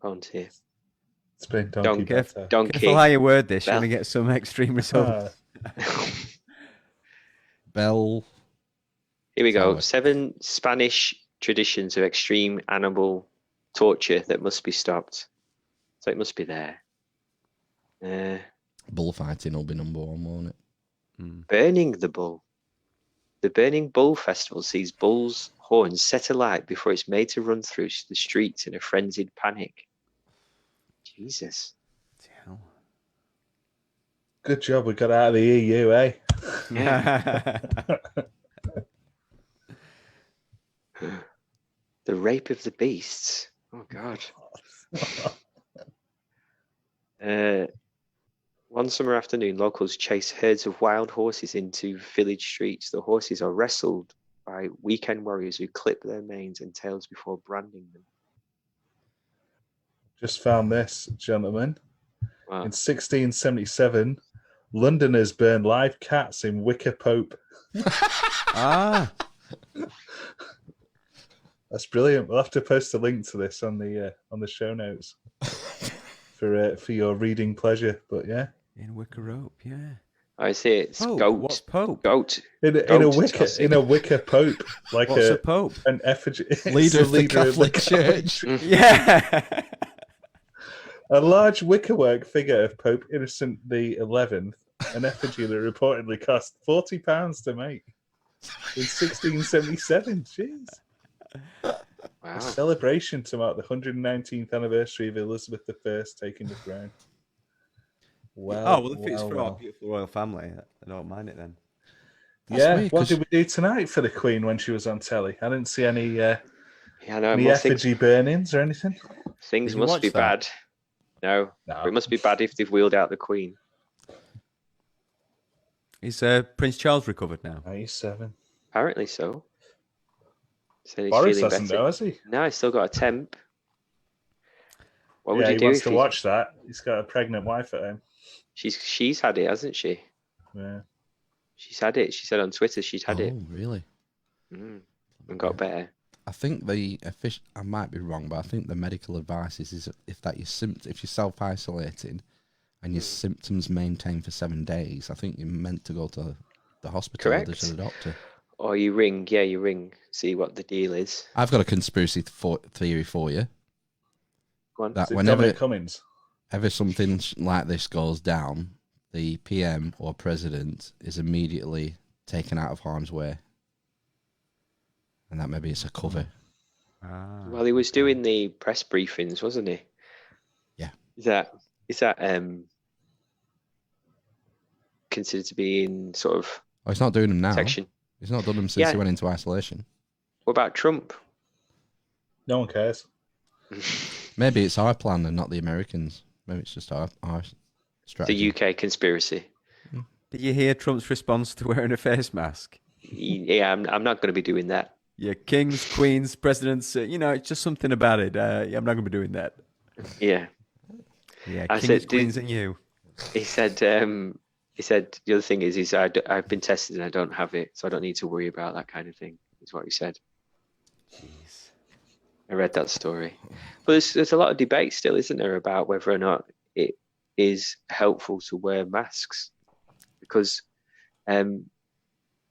Speaker 3: on here.
Speaker 2: Spain donkey.
Speaker 3: Donkey.
Speaker 4: Careful how you word this. You're going to get some extreme results.
Speaker 1: Bell.
Speaker 3: Here we go. 7 Spanish traditions of extreme animal torture that must be stopped. So it must be there.
Speaker 1: Bullfighting will be number 1, won't it?
Speaker 3: Burning the bull. The Burning Bull Festival sees bulls' horns set alight before it's made to run through the streets in a frenzied panic. Jesus.
Speaker 2: Good job we got out of the EU, eh?
Speaker 3: Yeah. The rape of the beasts. Oh, God. One summer afternoon, locals chase herds of wild horses into village streets. The horses are wrestled by weekend warriors who clip their manes and tails before branding them.
Speaker 2: Just found this, gentlemen.
Speaker 3: Wow.
Speaker 2: In 1677, Londoners burned live cats in Wicker Pope. That's brilliant. We'll have to post a link to this on the show notes for your reading pleasure. But yeah,
Speaker 4: in Wicker Rope, yeah.
Speaker 3: I see it's goat.
Speaker 4: What's Pope?
Speaker 3: Goat.
Speaker 2: In a wicker Pope, like
Speaker 4: what's a Pope?
Speaker 2: An effigy,
Speaker 1: leader of the Catholic Church.
Speaker 4: Yeah.
Speaker 2: A large wickerwork figure of Pope Innocent XI, an effigy that reportedly cost £40 to make in 1677. Jeez.
Speaker 3: Wow.
Speaker 2: A celebration to mark the 119th anniversary of Elizabeth I taking the throne.
Speaker 4: Well, if it's for our beautiful royal family, I don't mind it then.
Speaker 2: That's what did we do tonight for the Queen when she was on telly? I didn't see any effigy burnings or anything.
Speaker 3: Things must be bad. No, it must be bad if they've wheeled out the Queen.
Speaker 4: Is Prince Charles recovered now?
Speaker 2: 97.
Speaker 3: Apparently so. So
Speaker 2: Boris doesn't know, has he?
Speaker 3: No, he's still got a temp. What would he do?
Speaker 2: He wants to watch that. He's got a pregnant wife at home.
Speaker 3: She's had it, hasn't she?
Speaker 2: Yeah.
Speaker 3: She's had it. She said on Twitter she'd had it.
Speaker 1: Oh, really?
Speaker 3: And got better.
Speaker 1: I think I might be wrong, but I think the medical advice is if you're self-isolating and your symptoms maintain for 7 days, I think you're meant to go to the hospital or to the doctor.
Speaker 3: Or you ring, see what the deal is.
Speaker 1: I've got a conspiracy theory for you.
Speaker 3: Go on.
Speaker 1: That whenever something like this goes down, the PM or president is immediately taken out of harm's way. And that maybe it's a cover.
Speaker 3: Well, he was doing the press briefings, wasn't he?
Speaker 1: Yeah.
Speaker 3: Is that considered to be in sort of...
Speaker 1: Oh, he's not doing them now.
Speaker 3: Section.
Speaker 1: He's not done them since he went into isolation.
Speaker 3: What about Trump?
Speaker 2: No one cares.
Speaker 1: Maybe it's our plan and not the Americans. Maybe it's just our strategy.
Speaker 3: The UK conspiracy.
Speaker 4: Did you hear Trump's response to wearing a face mask?
Speaker 3: Yeah, I'm not going to be doing that.
Speaker 4: Yeah, kings, queens, presidents, it's just something about it. I'm not going to be doing that.
Speaker 3: Yeah.
Speaker 4: Yeah,
Speaker 3: I
Speaker 4: kings,
Speaker 3: said,
Speaker 4: queens, and you.
Speaker 3: He said the other thing is I've been tested and I don't have it, so I don't need to worry about that kind of thing, is what he said.
Speaker 4: Jeez.
Speaker 3: I read that story. But there's a lot of debate still, isn't there, about whether or not it is helpful to wear masks, because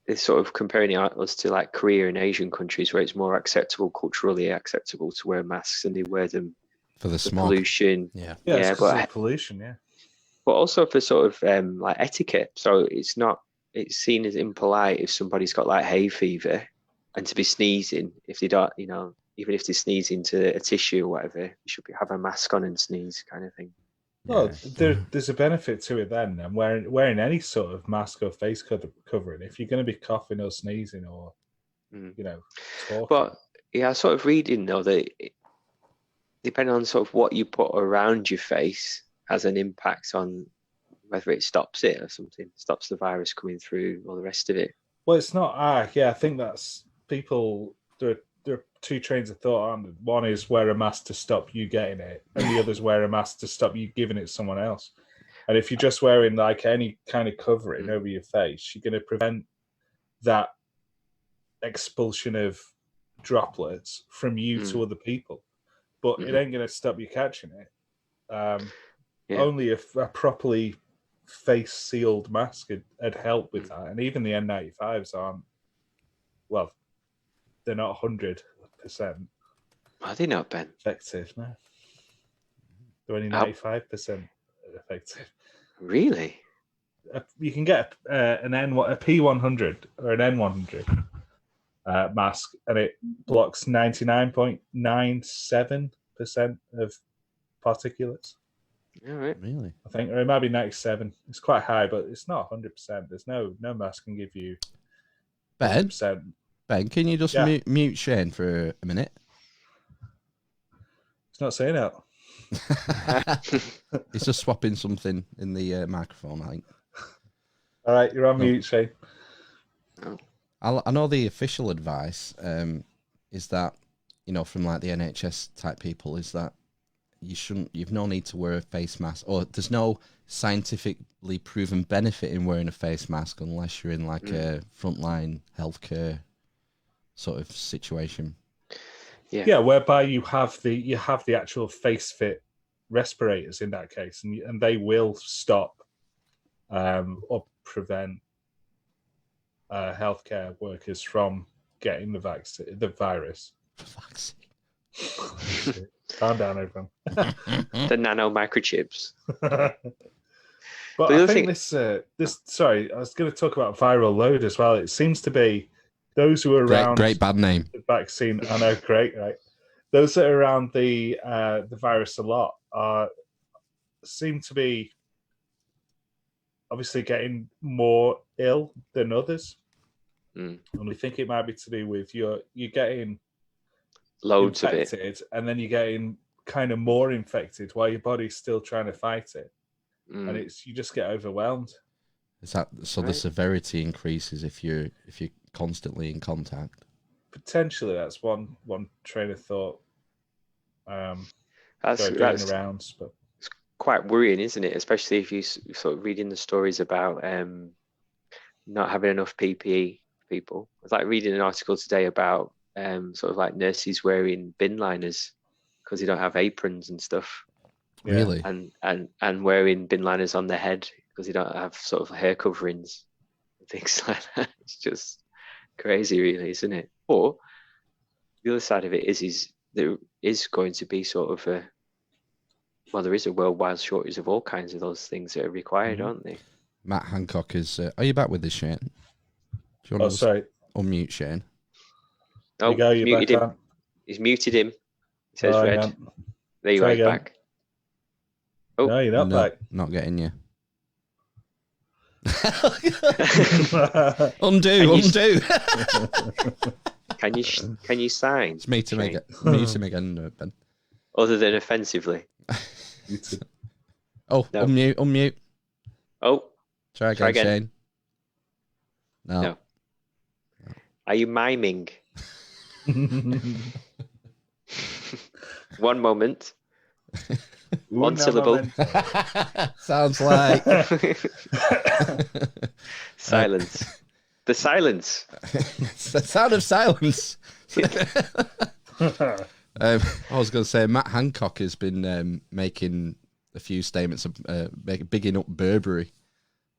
Speaker 3: it's sort of comparing us to like Korea and Asian countries where it's more acceptable, culturally acceptable to wear masks, and they wear them
Speaker 1: for the smog.
Speaker 3: Pollution.
Speaker 2: Yeah,
Speaker 3: but
Speaker 2: pollution, yeah.
Speaker 3: But also for sort of like etiquette. So it's seen as impolite if somebody's got like hay fever and to be sneezing if they don't, even if they sneeze into a tissue or whatever, you should have a mask on and sneeze kind of thing.
Speaker 2: Well, there's a benefit to it then. And wearing any sort of mask or face covering, if you're going to be coughing or sneezing or, talking.
Speaker 3: But yeah, I sort of reading though that depending on sort of what you put around your face has an impact on whether it stops it or something, stops the virus coming through or the rest of it.
Speaker 2: Well, it's not. I think that's people. There are two trains of thought, aren't there? One is wear a mask to stop you getting it, and the other's wear a mask to stop you giving it to someone else. And if you're just wearing like any kind of covering over your face, you're going to prevent that expulsion of droplets from you to other people. But it ain't going to stop you catching it. Only if a properly face-sealed mask had helped with that. And even the N95s aren't, well, they're not 100%.
Speaker 3: Are they not, Ben?
Speaker 2: Effective, no. They're only 95% effective.
Speaker 3: Really?
Speaker 2: You can get a P100 or an N100 mask, and it blocks 99.97% of particulates.
Speaker 3: All right.
Speaker 1: Really?
Speaker 2: I think, or it might be 97. It's quite high, but it's not 100%. There's no mask can give you 100%.
Speaker 1: Ben, can you just mute Shane for a minute?
Speaker 2: It's not saying that.
Speaker 1: He's just swapping something in the microphone, I think.
Speaker 2: All right, you're on mute, Shane.
Speaker 1: I know the official advice is that, from like the NHS type people, is that you've no need to wear a face mask, or there's no scientifically proven benefit in wearing a face mask unless you're in like a frontline healthcare sort of situation.
Speaker 2: Yeah, whereby you have the actual face fit respirators in that case, and they will stop or prevent healthcare workers from getting the virus.
Speaker 1: Vaccine.
Speaker 2: Calm down, everyone.
Speaker 3: The nano microchips.
Speaker 2: But I think this. Sorry, I was going to talk about viral load as well. It seems to be those who are around.
Speaker 1: Great bad name.
Speaker 2: The vaccine. I know, great, right? Those that are around the virus a lot seem to be obviously getting more ill than others. And we think it might be to do with you're getting
Speaker 3: loads
Speaker 2: infected,
Speaker 3: of it,
Speaker 2: and then you're getting kind of more infected while your body's still trying to fight it, and you just get overwhelmed.
Speaker 1: Is that so? Right. The severity increases if you're constantly in contact.
Speaker 2: Potentially, that's one train of thought.
Speaker 3: That's
Speaker 2: around, but
Speaker 3: it's quite worrying, isn't it? Especially if you sort of reading the stories about not having enough PPE. People, I was like reading an article today about sort of like nurses wearing bin liners because they don't have aprons and stuff.
Speaker 1: Really?
Speaker 3: And wearing bin liners on their head because they don't have sort of hair coverings and things like that. It's just crazy, really, isn't it? Or the other side of it is there is going to be sort of there is a worldwide shortage of all kinds of those things that are required, aren't they?
Speaker 1: Matt Hancock is. Are you back with us, Shane? Do you want to
Speaker 2: sorry.
Speaker 1: Unmute Shane.
Speaker 3: Oh,
Speaker 2: you go, you're
Speaker 3: muted
Speaker 2: back
Speaker 3: him.
Speaker 2: on.
Speaker 3: He's muted him. It says red.
Speaker 2: On.
Speaker 3: There you
Speaker 2: Try
Speaker 3: are,
Speaker 2: again.
Speaker 3: back. Oh,
Speaker 2: no, you're not back.
Speaker 1: Not getting you. undo.
Speaker 3: Can you sign?
Speaker 1: It's me to make it. Me to make it, Ben.
Speaker 3: Other than offensively.
Speaker 1: Oh, no. Unmute.
Speaker 3: Oh,
Speaker 1: try again, Shane. No.
Speaker 3: Are you miming? One moment. One syllable.
Speaker 1: Sounds like
Speaker 3: silence. The silence.
Speaker 1: The sound of silence. I was going to say Matt Hancock has been making a few statements of bigging up Burberry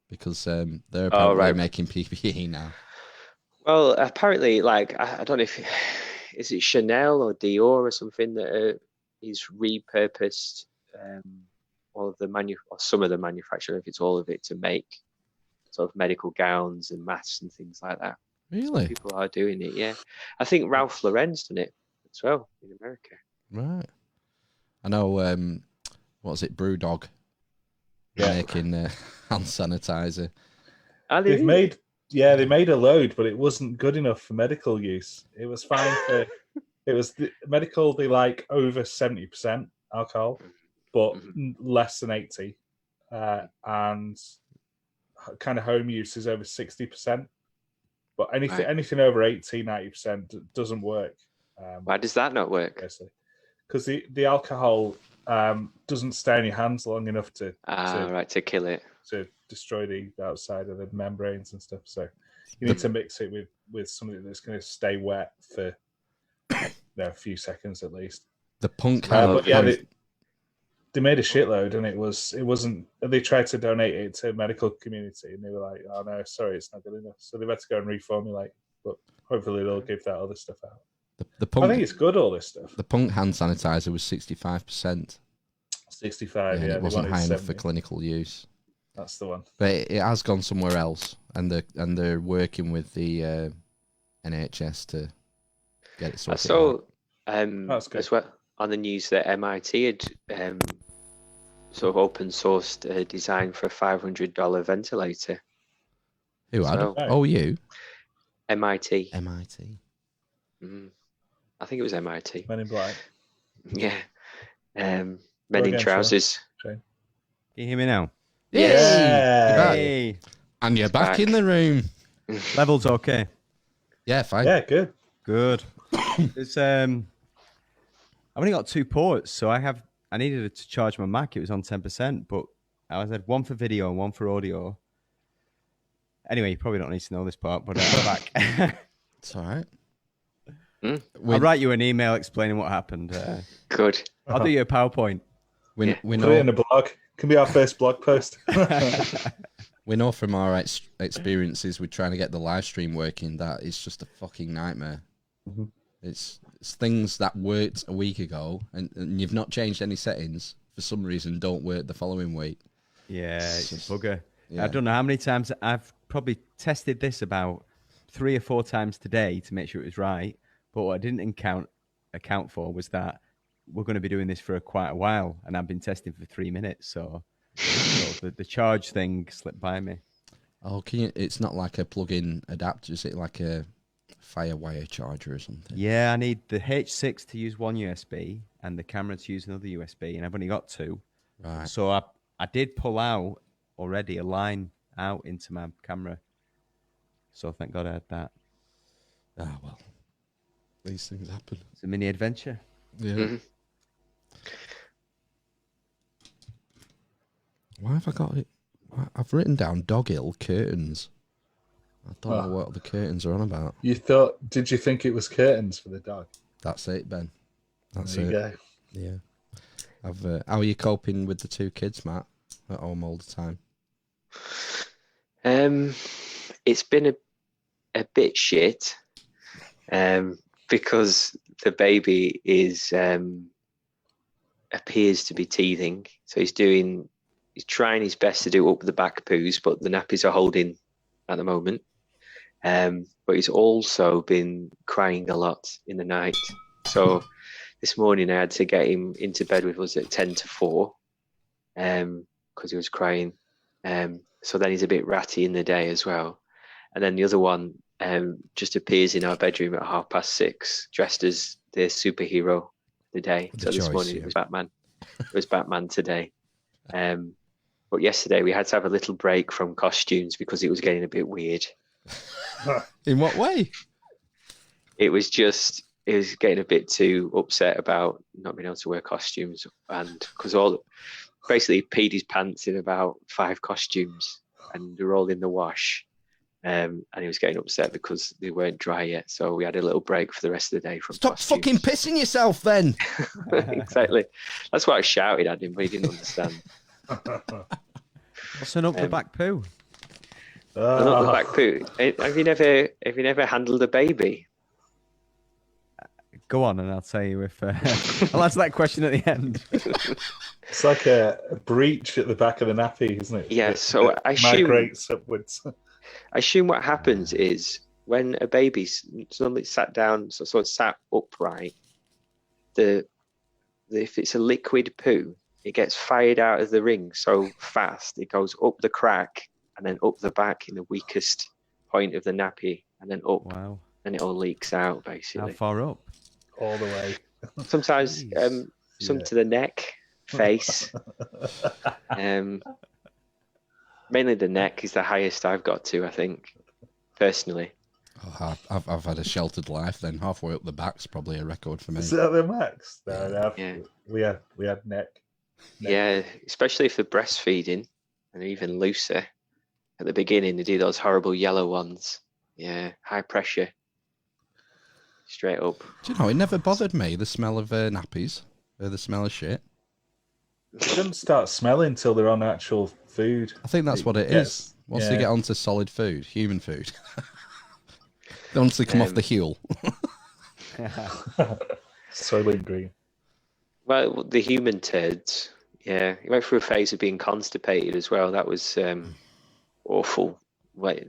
Speaker 1: because they're apparently making PPE now.
Speaker 3: Well, apparently, like I don't know if is it Chanel or Dior or something that he's repurposed all of the or some of the manufacturing, if it's all of it, to make sort of medical gowns and masks and things like that.
Speaker 1: Really?
Speaker 3: So people are doing it, yeah. I think Ralph Lauren's done it as well in America.
Speaker 1: Right. I know, what was it, Brewdog? Yeah. Making hand sanitizer.
Speaker 2: They made a load, but it wasn't good enough for medical use. It was fine for, it was medical, they like over 70% alcohol, but less than 80. And kind of home use is over 60%. But anything over 80, 90% doesn't work.
Speaker 3: Why does that not work?
Speaker 2: Because the alcohol doesn't stay in your hands long enough to
Speaker 3: kill it,
Speaker 2: to destroy the outside of the membranes and stuff. So you need to mix it with something that's going to stay wet for a few seconds at least.
Speaker 1: The punk
Speaker 2: they made a shitload, and it wasn't. They tried to donate it to medical community, and they were like, "Oh no, sorry, it's not good enough." So they've had to go and reformulate. But hopefully they'll give that other stuff out. I think it's good, all this stuff.
Speaker 1: The punk hand sanitizer was 65%.
Speaker 2: 65, yeah.
Speaker 1: It wasn't high enough for clinical use.
Speaker 2: That's the one.
Speaker 1: But it has gone somewhere else, and they're working with the NHS to get it sorted.
Speaker 3: I saw
Speaker 2: That's good.
Speaker 3: as well on the news that MIT had sort of open sourced a design for a $500 ventilator.
Speaker 1: Who had? Oh, you?
Speaker 3: MIT.
Speaker 1: I
Speaker 3: think it was MIT.
Speaker 2: Men in Black.
Speaker 3: Yeah. Men in trousers.
Speaker 4: Can you hear me now?
Speaker 1: Yeah.
Speaker 4: Hey.
Speaker 1: And you're back in the room.
Speaker 4: Level's okay.
Speaker 1: Yeah, fine.
Speaker 2: Yeah, good.
Speaker 4: It's I've only got 2 ports, so I needed it to charge my Mac. It was on 10%, but I had one for video and one for audio. Anyway, you probably don't need to know this part, but I'm back.
Speaker 1: It's all right.
Speaker 4: I'll write you an email explaining what happened.
Speaker 3: Good.
Speaker 4: I'll do you a PowerPoint.
Speaker 1: We
Speaker 2: Put it in a blog. Can be our first blog post.
Speaker 1: We know from our experiences with trying to get the live stream working that it's just a fucking nightmare. Mm-hmm. It's things that worked a week ago and you've not changed any settings for some reason don't work the following week.
Speaker 4: Yeah, it's a bugger.
Speaker 1: Yeah.
Speaker 4: I don't know how many times I've probably tested this about 3 or 4 times today to make sure it was right. But what I didn't account for was that we're going to be doing this for quite a while, and I've been testing for 3 minutes. So the charge thing slipped by me.
Speaker 1: Oh, it's not like a plug-in adapter, is it like a FireWire charger or something?
Speaker 4: Yeah, I need the H6 to use one USB and the camera to use another USB, and I've only got 2.
Speaker 1: Right.
Speaker 4: So I did pull out already a line out into my camera. So thank God I had that.
Speaker 1: Ah, well. These things happen.
Speaker 4: It's a mini adventure.
Speaker 1: Yeah. Mm-hmm. Why have I got it? I've written down dog-ill curtains. I don't know what the curtains are on about.
Speaker 2: Did you think it was curtains for the dog?
Speaker 1: That's it, Ben. That's
Speaker 2: there you go.
Speaker 1: Yeah. How are you coping with the 2 kids, Matt, at home all the time?
Speaker 3: It's been a bit shit, because the baby appears to be teething, so he's trying his best to do up the back poos, but the nappies are holding at the moment. But he's also been crying a lot in the night. So this morning I had to get him into bed with us at 10 to 4 because he was crying. So then he's a bit ratty in the day as well. And then the other one just appears in our bedroom at 6:30, dressed as the superhero of the day. So this morning it was Batman. It was Batman today. But yesterday we had to have a little break from costumes because it was getting a bit weird.
Speaker 1: In what way?
Speaker 3: It was getting a bit too upset about not being able to wear costumes, and because basically peed his pants in about 5 costumes and they're all in the wash. And he was getting upset because they weren't dry yet. So we had a little break for the rest of the day from
Speaker 1: Stop
Speaker 3: costumes.
Speaker 1: fucking pissing yourself then.
Speaker 3: Exactly. That's what I shouted at him, but he didn't understand.
Speaker 4: What's an up the back poo?
Speaker 3: An up the back poo. Have you never handled a baby?
Speaker 4: Go on, and I'll tell you if I'll answer that question at the end.
Speaker 2: It's like a breach at the back of the nappy, isn't it?
Speaker 3: Yeah. So I assume
Speaker 2: migrates upwards.
Speaker 3: I assume what happens is when a baby's suddenly sat down, so it's sat upright, if it's a liquid poo, it gets fired out of the ring so fast it goes up the crack and then up the back in the weakest point of the nappy and then up.
Speaker 4: Wow.
Speaker 3: And it all leaks out basically.
Speaker 4: How far up?
Speaker 2: All the way.
Speaker 3: Sometimes some to the neck, face. Mainly the neck is the highest I've got to, I think, personally.
Speaker 1: Oh, I've had a sheltered life then. Halfway up the back's probably a record for me.
Speaker 2: Is that the max? No,
Speaker 3: Yeah.
Speaker 2: We had neck.
Speaker 3: Yeah, especially if they're breastfeeding and even looser. At the beginning, they do those horrible yellow ones. Yeah, high pressure. Straight up.
Speaker 1: Do you know, it never bothered me, the smell of nappies, or the smell of shit.
Speaker 2: They don't start smelling until they're on actual food.
Speaker 1: I think that's what it is. Once they get onto solid food, human food. Once they come off the Huel.
Speaker 2: Soylent Green.
Speaker 3: Well, the human turds, yeah. He went through a phase of being constipated as well. That was awful. I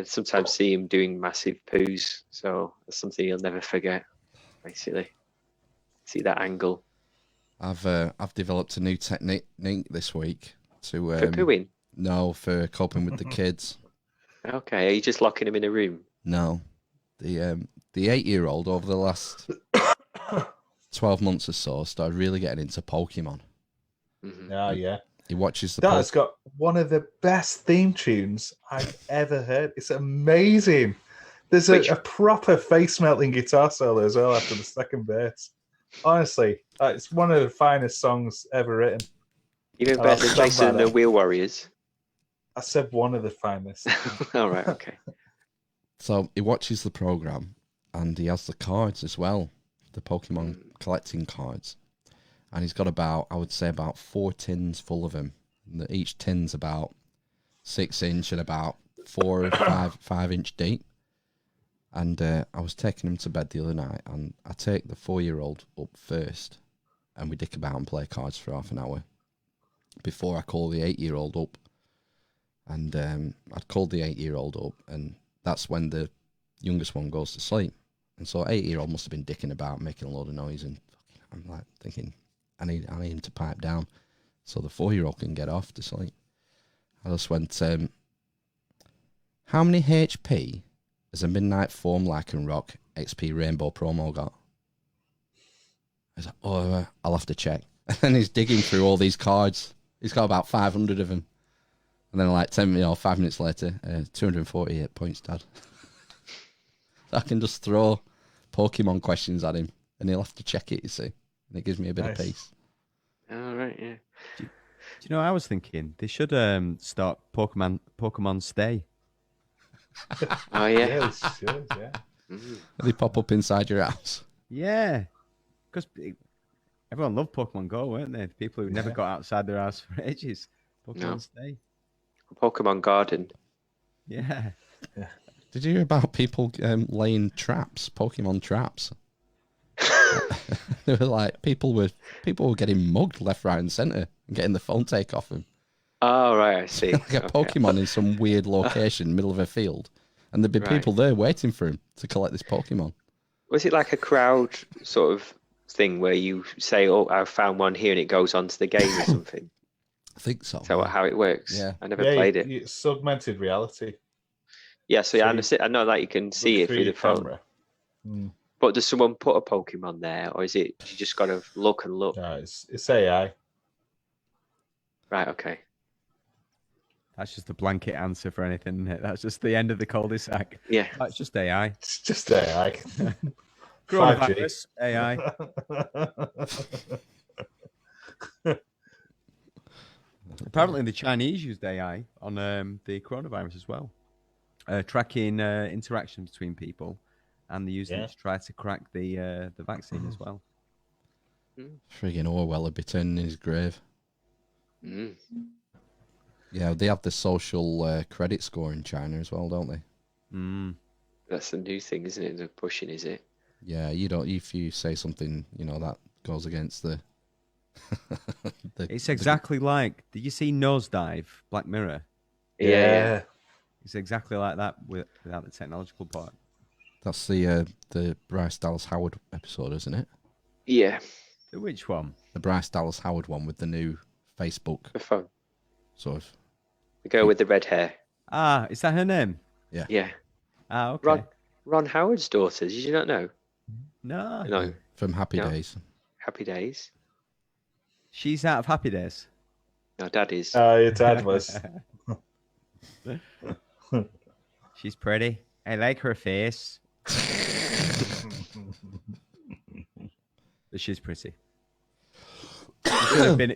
Speaker 3: sometimes see him doing massive poos, so that's something you'll never forget, basically. See that angle.
Speaker 1: I've developed a new technique this week to
Speaker 3: For pooing?
Speaker 1: No, for coping with the kids.
Speaker 3: Okay, are you just locking him in a room?
Speaker 1: No, the 8-year-old over the last 12 months or so started really getting into Pokemon.
Speaker 3: Mm-hmm.
Speaker 2: Oh yeah.
Speaker 1: He watches the.
Speaker 2: That's got one of the best theme tunes I've ever heard. It's amazing. There's a proper face melting guitar solo as well after the second verse. Honestly, it's one of the finest songs ever written.
Speaker 3: Even better than Jason and the Wheel Warriors.
Speaker 2: I said one of the finest.
Speaker 3: All right, okay.
Speaker 1: So he watches the program, and he has the cards as well, the Pokemon collecting cards, and he's got about 4 tins full of them. And each tin's about 6 inch and about 4 or 5 inch deep. And I was taking him to bed the other night, and I take the 4-year-old up first, and we dick about and play cards for half an hour before I call the 8-year-old up. And I'd called the 8-year-old up, and that's when the youngest one goes to sleep. And so 8-year-old must have been dicking about, making a load of noise, and I'm like thinking, I need him to pipe down so the 4-year-old can get off to sleep. I just went, how many HP has a Midnight Foam Lycan Rock XP Rainbow promo got? I was like, I'll have to check. And then he's digging through all these cards. He's got about 500 of them. And then 5 minutes later, 248 points, Dad. I can just throw Pokemon questions at him, and he'll have to check it, you see. And it gives me a bit of peace.
Speaker 3: All right, yeah.
Speaker 4: Do you know what I was thinking? They should start Pokemon Stay.
Speaker 3: Oh, yeah.
Speaker 2: Yeah.
Speaker 1: They pop up inside your house.
Speaker 4: Yeah. Because Everyone loved Pokemon Go, weren't they? People who never got outside their house for ages. Pokemon Stay.
Speaker 3: Pokemon Garden.
Speaker 4: Yeah.
Speaker 1: Did you hear about people laying traps, Pokemon traps? They were like people were getting mugged left, right, and centre and getting the phone take off them.
Speaker 3: Oh right, I see.
Speaker 1: Like a Pokemon in some weird location, middle of a field, and there'd be people there waiting for him to collect this Pokemon.
Speaker 3: Was it like a crowd sort of thing where you say, "Oh, I found one here," and it goes on to the game or something?
Speaker 1: I think so.
Speaker 3: Is that how it works?
Speaker 1: Yeah.
Speaker 3: I never played it.
Speaker 2: It's segmented reality.
Speaker 3: Yeah, so I know that you can see it through the phone.
Speaker 2: Camera.
Speaker 3: But does someone put a Pokemon there, or is it you just got to look and look?
Speaker 2: No, it's AI.
Speaker 3: Right. Okay.
Speaker 4: That's just a blanket answer for anything, isn't it? That's just the end of the cul-de-sac.
Speaker 3: Yeah.
Speaker 4: That's just AI.
Speaker 2: It's just AI.
Speaker 4: Coronavirus, AI. Apparently the Chinese used AI on the coronavirus as well. Tracking interaction between people, and they used it to try to crack the vaccine as well.
Speaker 1: Friggin' Orwell would be turning in his grave.
Speaker 3: Mm.
Speaker 1: Yeah, they have the social credit score in China as well, don't they?
Speaker 3: That's the new thing, isn't it? They're pushing, is it?
Speaker 1: Yeah, you don't. If you say something, that goes against the.
Speaker 4: It's exactly like. Did you see Nosedive, Black Mirror?
Speaker 3: Yeah.
Speaker 4: It's exactly like that without the technological part.
Speaker 1: That's the Bryce Dallas Howard episode, isn't it?
Speaker 3: Yeah.
Speaker 4: Which one?
Speaker 1: The Bryce Dallas Howard one with the new Facebook.
Speaker 3: The phone.
Speaker 1: Sort of.
Speaker 3: The girl with the red hair.
Speaker 4: Ah, is that her name?
Speaker 1: Yeah.
Speaker 3: Yeah.
Speaker 4: Ah, okay.
Speaker 3: Ron Howard's daughter. Did you not know?
Speaker 4: No.
Speaker 3: No.
Speaker 1: From Happy Days.
Speaker 3: Happy Days.
Speaker 4: She's out of Happy Days.
Speaker 3: No, Dad is.
Speaker 2: Your dad was.
Speaker 4: She's pretty. I like her face. But she's pretty.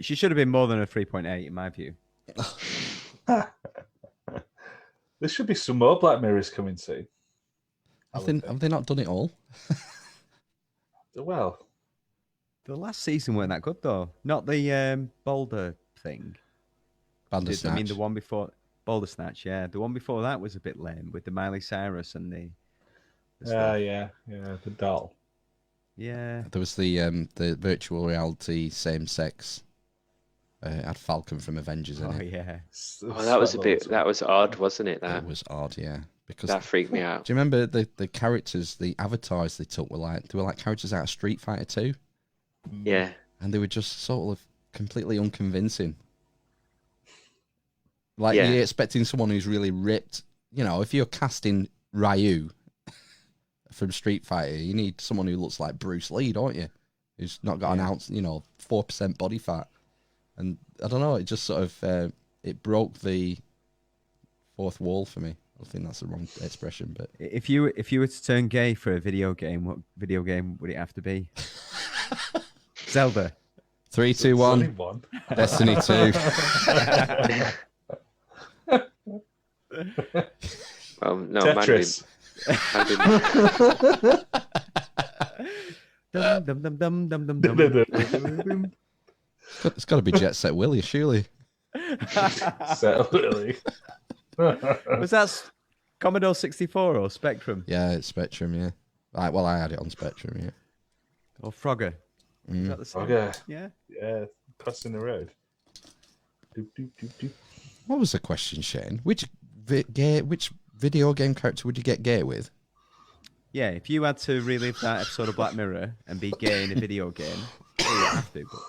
Speaker 4: She should have been more than a 3.8 in my view.
Speaker 2: There should be some more Black Mirrors coming soon.
Speaker 1: Have they not done it all?
Speaker 2: Well,
Speaker 4: the last season weren't that good though. Not the Boulder thing.
Speaker 1: Bandersnatch.
Speaker 4: I mean the one before Boulder Snatch. Yeah, the one before that was a bit lame with the Miley Cyrus and the
Speaker 2: the doll.
Speaker 4: Yeah.
Speaker 1: There was the virtual reality same sex. Had Falcon from Avengers in it.
Speaker 4: Yeah.
Speaker 3: Oh, that was that was odd, wasn't it? That
Speaker 1: It was odd, yeah. Because
Speaker 3: that freaked me out.
Speaker 1: Do you remember the characters, the avatars they took were like characters out of Street Fighter 2?
Speaker 3: Yeah.
Speaker 1: And they were just sort of completely unconvincing. Like you're expecting someone who's really ripped. If you're casting Ryu from Street Fighter, you need someone who looks like Bruce Lee, don't you? Who's not got an ounce, 4% body fat. And I don't know, it just sort of it broke the fourth wall for me. I think that's the wrong expression, but
Speaker 4: if you were to turn gay for a video game, what video game would it have to be? Zelda.
Speaker 1: 3, 2, 1. Destiny 2.
Speaker 3: No,
Speaker 2: Tetris.
Speaker 1: It's got to be Jet Set Willy, surely.
Speaker 2: Set Willy.
Speaker 4: Was that Commodore 64 or Spectrum?
Speaker 1: Yeah, it's Spectrum, yeah. Right, well, I had it on Spectrum, yeah.
Speaker 4: Or Frogger. Is that the same?
Speaker 2: Frogger.
Speaker 4: Yeah.
Speaker 2: Yeah, crossing the road.
Speaker 1: What was the question, Shane? Which video game character would you get gay with?
Speaker 4: Yeah, if you had to relive that episode of Black Mirror and be gay in a video game, you don't have to, but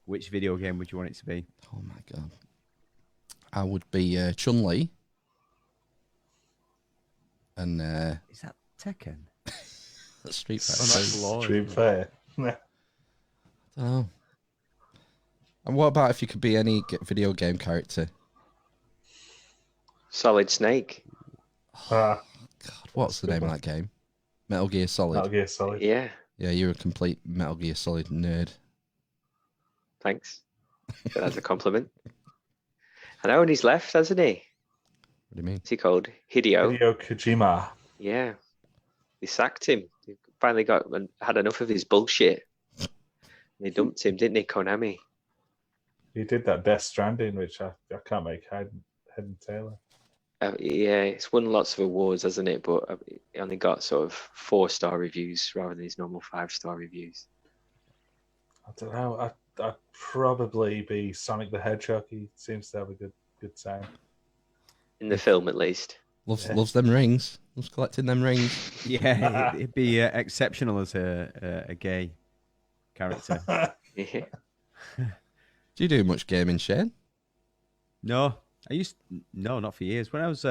Speaker 4: which video game would you want it to be?
Speaker 1: Oh my god. I would be Chun-Li. And
Speaker 4: is that Tekken?
Speaker 1: That's Street Fighter.
Speaker 2: Street Fighter.
Speaker 1: Oh. And what about if you could be any video game character?
Speaker 3: Solid Snake.
Speaker 1: God, what's the name of that game? Metal Gear Solid.
Speaker 2: Metal Gear Solid.
Speaker 3: Yeah.
Speaker 1: Yeah, you're a complete Metal Gear Solid nerd.
Speaker 3: Thanks. That's a compliment. I know, and he's left, hasn't he?
Speaker 1: What do you mean?
Speaker 3: What's he called? Hideo
Speaker 2: Kojima.
Speaker 3: Yeah. They sacked him. He finally had enough of his bullshit. They dumped him, didn't they, Konami?
Speaker 2: He did that Death Stranding, which I can't make head and tail of.
Speaker 3: Yeah, it's won lots of awards, hasn't it? But it only got sort of 4-star reviews rather than his normal 5-star reviews.
Speaker 2: I don't know. I'd probably be Sonic the Hedgehog. He seems to have a good sound.
Speaker 3: In the film, at least.
Speaker 1: Loves them rings. Loves collecting them rings.
Speaker 4: Yeah, it'd be exceptional as a gay character.
Speaker 3: Yeah.
Speaker 1: Do you do much gaming, Shane?
Speaker 4: No, no, not for years. When I was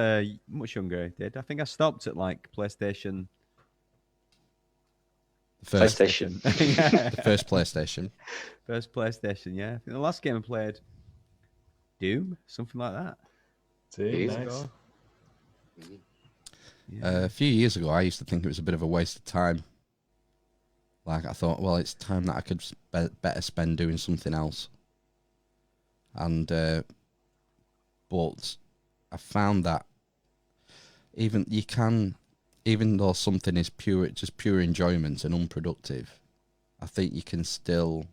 Speaker 4: much younger, I did. I think I stopped at like PlayStation.
Speaker 1: PlayStation. The first PlayStation.
Speaker 4: First PlayStation, yeah. I think the last game I played, Doom, something like that.
Speaker 2: Doom, nice.
Speaker 1: A few years ago, I used to think it was a bit of a waste of time. Like, I thought, well, it's time that I could better spend doing something else. And, but I found that even though something is just pure enjoyment and unproductive, I think you can still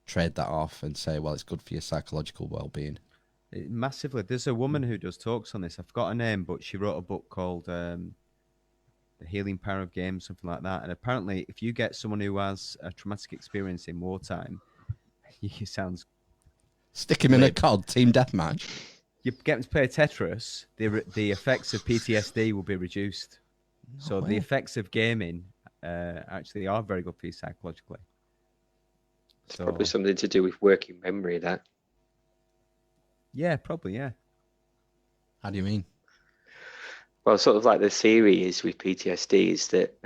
Speaker 1: trade that off and say, well, it's good for your psychological well-being.
Speaker 4: Massively. There's a woman who does talks on this. I forgot her name, but she wrote a book called The Healing Power of Games, something like that. And apparently, if you get someone who has a traumatic experience in wartime, it sounds...
Speaker 1: Stick him in a COD team deathmatch.
Speaker 4: You get them to play Tetris, the effects of PTSD will be reduced. So the effects of gaming actually are very good for you psychologically.
Speaker 3: It's probably something to do with working memory, that.
Speaker 4: Yeah, probably, yeah.
Speaker 1: How do you mean?
Speaker 3: Well, sort of like the theory is with PTSD is that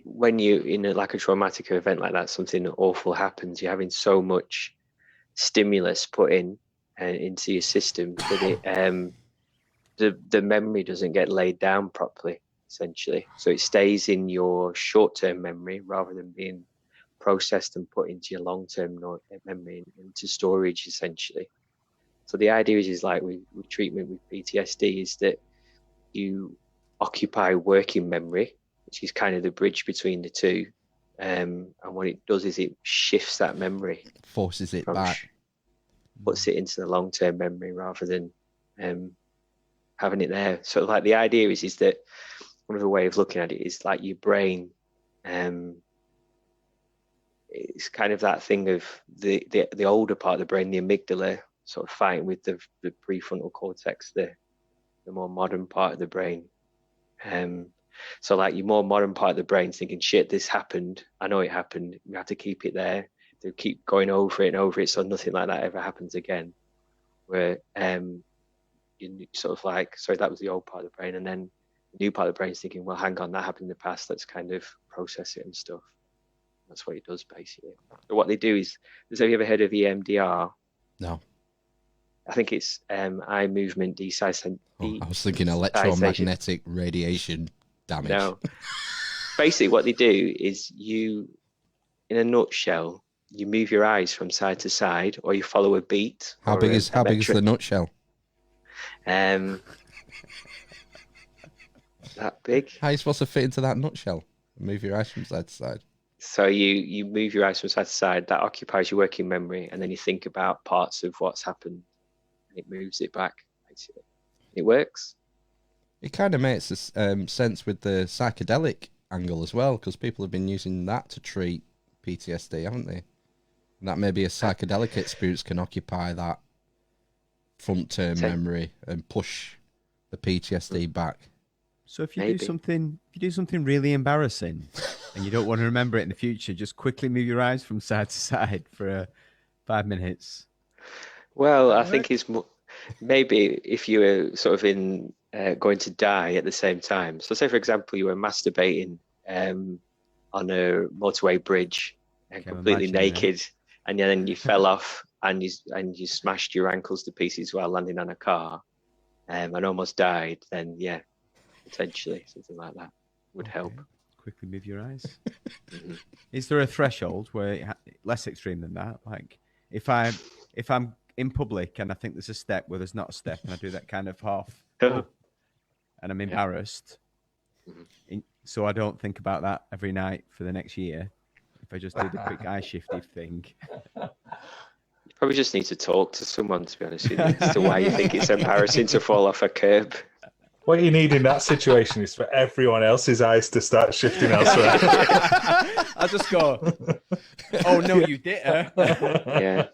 Speaker 3: when you in like a traumatic event like that, something awful happens, you're having so much stimulus put into your system that the memory doesn't get laid down properly, essentially. So it stays in your short-term memory rather than being processed and put into your long-term memory, into storage, essentially. So the idea is like with treatment with PTSD is that you occupy working memory, which is kind of the bridge between the two. And what it does is it shifts that memory.
Speaker 1: Forces it back.
Speaker 3: Puts it into the long-term memory rather than having it there. So like the idea is that one of the way of looking at it is like your brain, it's kind of that thing of the older part of the brain, the amygdala, sort of fighting with the prefrontal cortex, the more modern part of the brain. So like your more modern part of the brain thinking, shit, this happened. I know it happened. We have to keep it there. They keep going over it and over it so nothing like that ever happens again. Where you sort of like, sorry, that was the old part of the brain. And then the new part of the brain is thinking, well, hang on, that happened in the past. Let's kind of process it and stuff. That's what it does, basically. So what they do is, have you ever heard of EMDR?
Speaker 1: No.
Speaker 3: I think it's eye movement desensitization.
Speaker 1: I was thinking electromagnetic radiation damage.
Speaker 3: No. Basically, what they do is you, in a nutshell, you move your eyes from side to side, or you follow a beat.
Speaker 1: How big is the nutshell?
Speaker 3: That big.
Speaker 1: How are you supposed to fit into that nutshell? Move your eyes from side to side.
Speaker 3: So you move your eyes from side to side. That occupies your working memory, and then you think about parts of what's happened. And it moves it back. Basically, it works.
Speaker 1: It kind of makes sense with the psychedelic angle as well, because people have been using that to treat PTSD, haven't they? And that maybe a psychedelic experience can occupy that front-term memory and push the PTSD back.
Speaker 4: So if you do something really embarrassing and you don't want to remember it in the future, just quickly move your eyes from side to side for 5 minutes.
Speaker 3: Well, I think it's maybe if you were sort of in going to die at the same time. So say, for example, you were masturbating on a motorway bridge and completely naked, and then you fell off and you smashed your ankles to pieces while landing on a car and almost died, then yeah, potentially something like that would help.
Speaker 4: Quickly move your eyes. Is there a threshold where less extreme than that? Like if I'm in public and I think there's a step where there's not a step, and I do that kind of half, and I'm embarrassed, so I don't think about that every night for the next year. if I just do the quick eye shifty thing.
Speaker 3: You probably just need to talk to someone, to be honest with you, as to why you think it's embarrassing to fall off a curb.
Speaker 2: What you need in that situation is for everyone else's eyes to start shifting elsewhere.
Speaker 4: I just go, oh no, you did her.
Speaker 3: Yeah.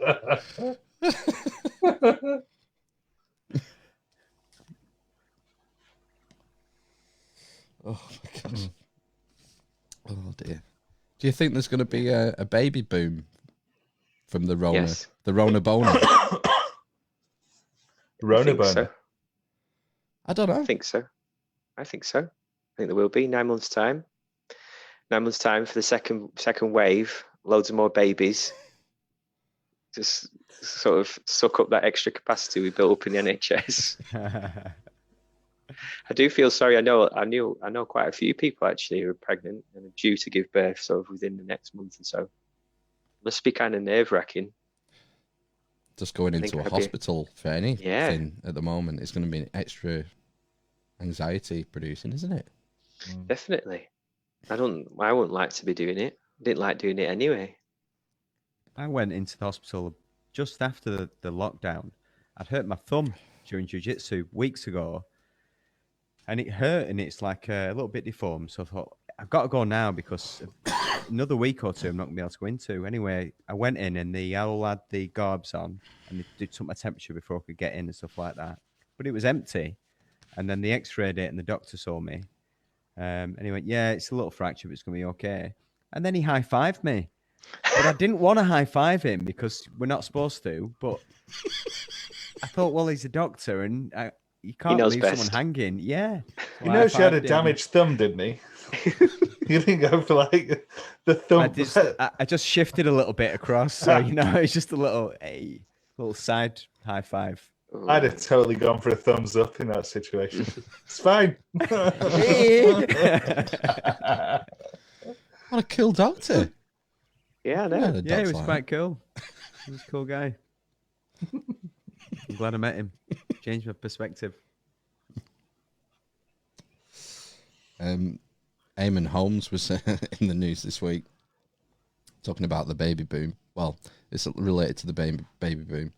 Speaker 1: Oh my gosh. Oh dear. Do you think there's going to be a baby boom from the Rona?
Speaker 3: Yes.
Speaker 1: The Rona Bona?
Speaker 2: Rona Bona.
Speaker 3: So.
Speaker 1: I don't know.
Speaker 3: I think so. I think there will be 9 months' time. 9 months' time for the second wave. Loads of more babies. Just sort of suck up that extra capacity we built up in the NHS. I do feel sorry. I know quite a few people actually who are pregnant and are due to give birth sort of within the next month or so. Must be kind of nerve-wracking.
Speaker 1: Just going into a hospital for anything at the moment is going to be extra anxiety producing, isn't it?
Speaker 3: Definitely. I wouldn't like to be doing it. I didn't like doing it anyway.
Speaker 4: I went into the hospital just after the lockdown. I'd hurt my thumb during jiu-jitsu weeks ago, and it hurt, and it's like a little bit deformed. So I thought, I've got to go now because another week or two I'm not going to be able to go into. Anyway, I went in, and the owl had the garbs on, and they took my temperature before I could get in and stuff like that. But it was empty. And then the x-rayed it, and the doctor saw me. And he went, yeah, it's a little fracture, but it's going to be okay. And then he high-fived me. But I didn't want to high-five him because we're not supposed to. But I thought, well, he's a doctor, and you can't leave someone hanging. Yeah.
Speaker 2: So you know she had a damaged thumb, didn't he? You didn't go for like the thumb.
Speaker 4: I just shifted a little bit across. So, it's just a little side high-five.
Speaker 2: I'd have totally gone for a thumbs up in that situation. It's fine.
Speaker 1: What a cool doctor.
Speaker 3: Yeah, I know.
Speaker 4: Yeah, he was quite cool. He was a cool guy. I'm glad I met him. Changed my perspective.
Speaker 1: Eamon Holmes was in the news this week talking about the baby boom. Well, it's related to the baby boom.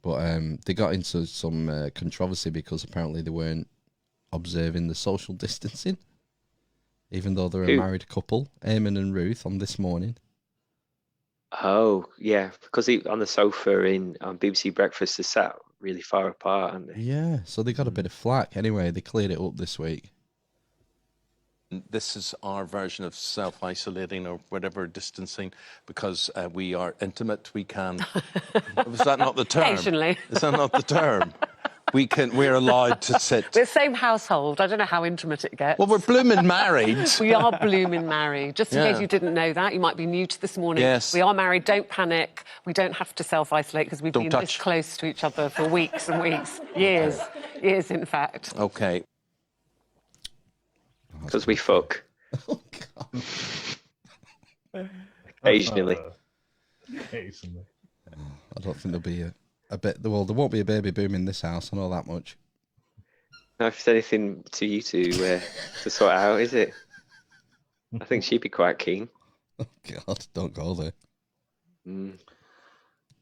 Speaker 1: But they got into some controversy because apparently they weren't observing the social distancing, even though they're a married couple, Eamon and Ruth, on This Morning.
Speaker 3: Oh, yeah, because on the sofa on BBC Breakfast, they sat really far apart, aren't they?
Speaker 1: Yeah, so they got a bit of flack. Anyway, they cleared it up this week.
Speaker 13: This is our version of self-isolating or whatever distancing because we are intimate. We can. Is that not the term?
Speaker 14: Occasionally.
Speaker 13: Is that not the term? We're allowed to sit.
Speaker 14: We're the same household. I don't know how intimate it gets.
Speaker 13: Well, we're blooming married.
Speaker 14: We are blooming married. Just in case you didn't know that, you might be new to This Morning.
Speaker 13: Yes.
Speaker 14: We are married. Don't panic. We don't have to self-isolate because we've been this close to each other for weeks and weeks, years, in fact.
Speaker 13: Okay.
Speaker 3: Because we fuck.
Speaker 1: Oh, God.
Speaker 3: Occasionally.
Speaker 2: Occasionally.
Speaker 1: I don't think there'll be a bit. Well, there won't be a baby boom in this house. I know that much.
Speaker 3: No, if there's anything to you to sort out, is it? I think she'd be quite keen.
Speaker 1: Oh God, don't go there.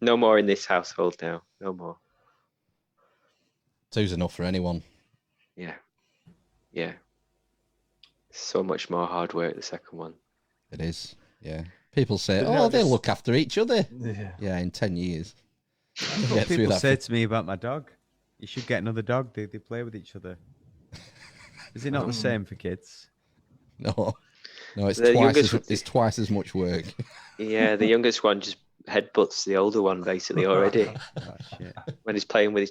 Speaker 3: No more in this household now. No more.
Speaker 1: Two's enough for anyone.
Speaker 3: Yeah. Yeah. So much more hard work, the second one.
Speaker 1: It is, yeah. People say, they'll look after each other. Yeah, in 10 years.
Speaker 4: What people say to me about my dog. You should get another dog. They play with each other. Is it not the same for kids?
Speaker 1: No, it's twice as much work.
Speaker 3: Yeah, the youngest one just headbutts the older one basically already.
Speaker 4: Oh, shit.
Speaker 3: When he's playing with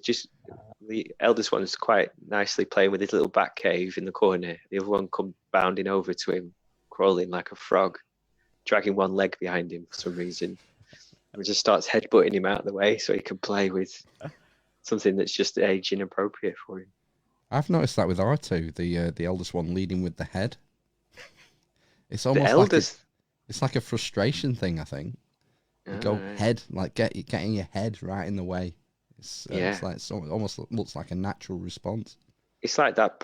Speaker 3: the eldest one's quite nicely playing with his little bat cave in the corner. The other one comes bounding over to him, crawling like a frog, dragging one leg behind him for some reason. And just starts headbutting him out of the way so he can play with something that's just age inappropriate for him.
Speaker 1: I've noticed that with R2, the eldest one leading with the head. It's almost it's like a frustration thing, I think. You go head, like getting your head right in the way. It's like it almost looks like a natural response.
Speaker 3: It's like that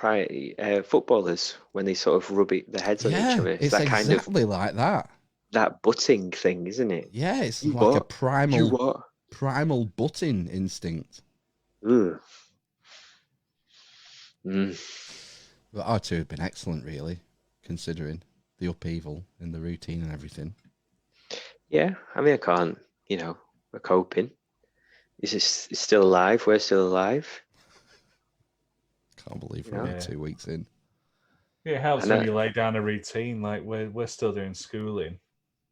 Speaker 3: footballers when they sort of rub their heads on each other.
Speaker 1: It's that exactly like that.
Speaker 3: that butting thing, isn't it?
Speaker 1: Yeah, it's
Speaker 3: You
Speaker 1: like a
Speaker 3: what?
Speaker 1: primal butting instinct.
Speaker 3: Ugh.
Speaker 1: But our two have been excellent, really, considering the upheaval in the routine and everything.
Speaker 3: Yeah, I mean, I can't, we're coping. It's still alive. We're still alive.
Speaker 1: Can't believe we're only 2 weeks in.
Speaker 2: Yeah, it helps when you lay down a routine. Like we're still doing schooling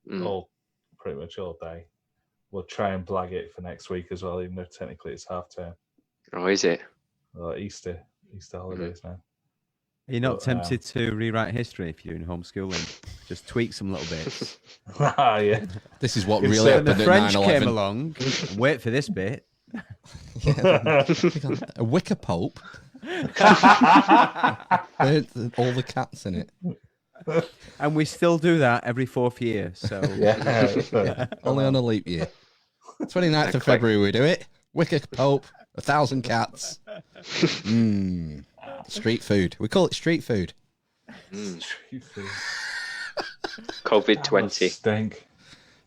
Speaker 2: pretty much all day. We'll try and blag it for next week as well, even though technically it's half term.
Speaker 3: Oh, is it?
Speaker 2: Well, Easter holidays now.
Speaker 4: Are you not tempted to rewrite history if you're in homeschooling? Just tweak some little bits.
Speaker 2: Yeah.
Speaker 1: This is what really happened
Speaker 4: the
Speaker 1: at
Speaker 4: French
Speaker 1: 9/11.
Speaker 4: came along. Wait for this bit.
Speaker 1: A wicker pope. Burnt all the cats in it.
Speaker 4: And we still do that every 4th year. So
Speaker 1: Only on a leap year. 29th of February we do it. Wicker pope, 1,000 cats. Street food. We call it street food.
Speaker 2: Street food.
Speaker 3: COVID-20.
Speaker 2: Stink.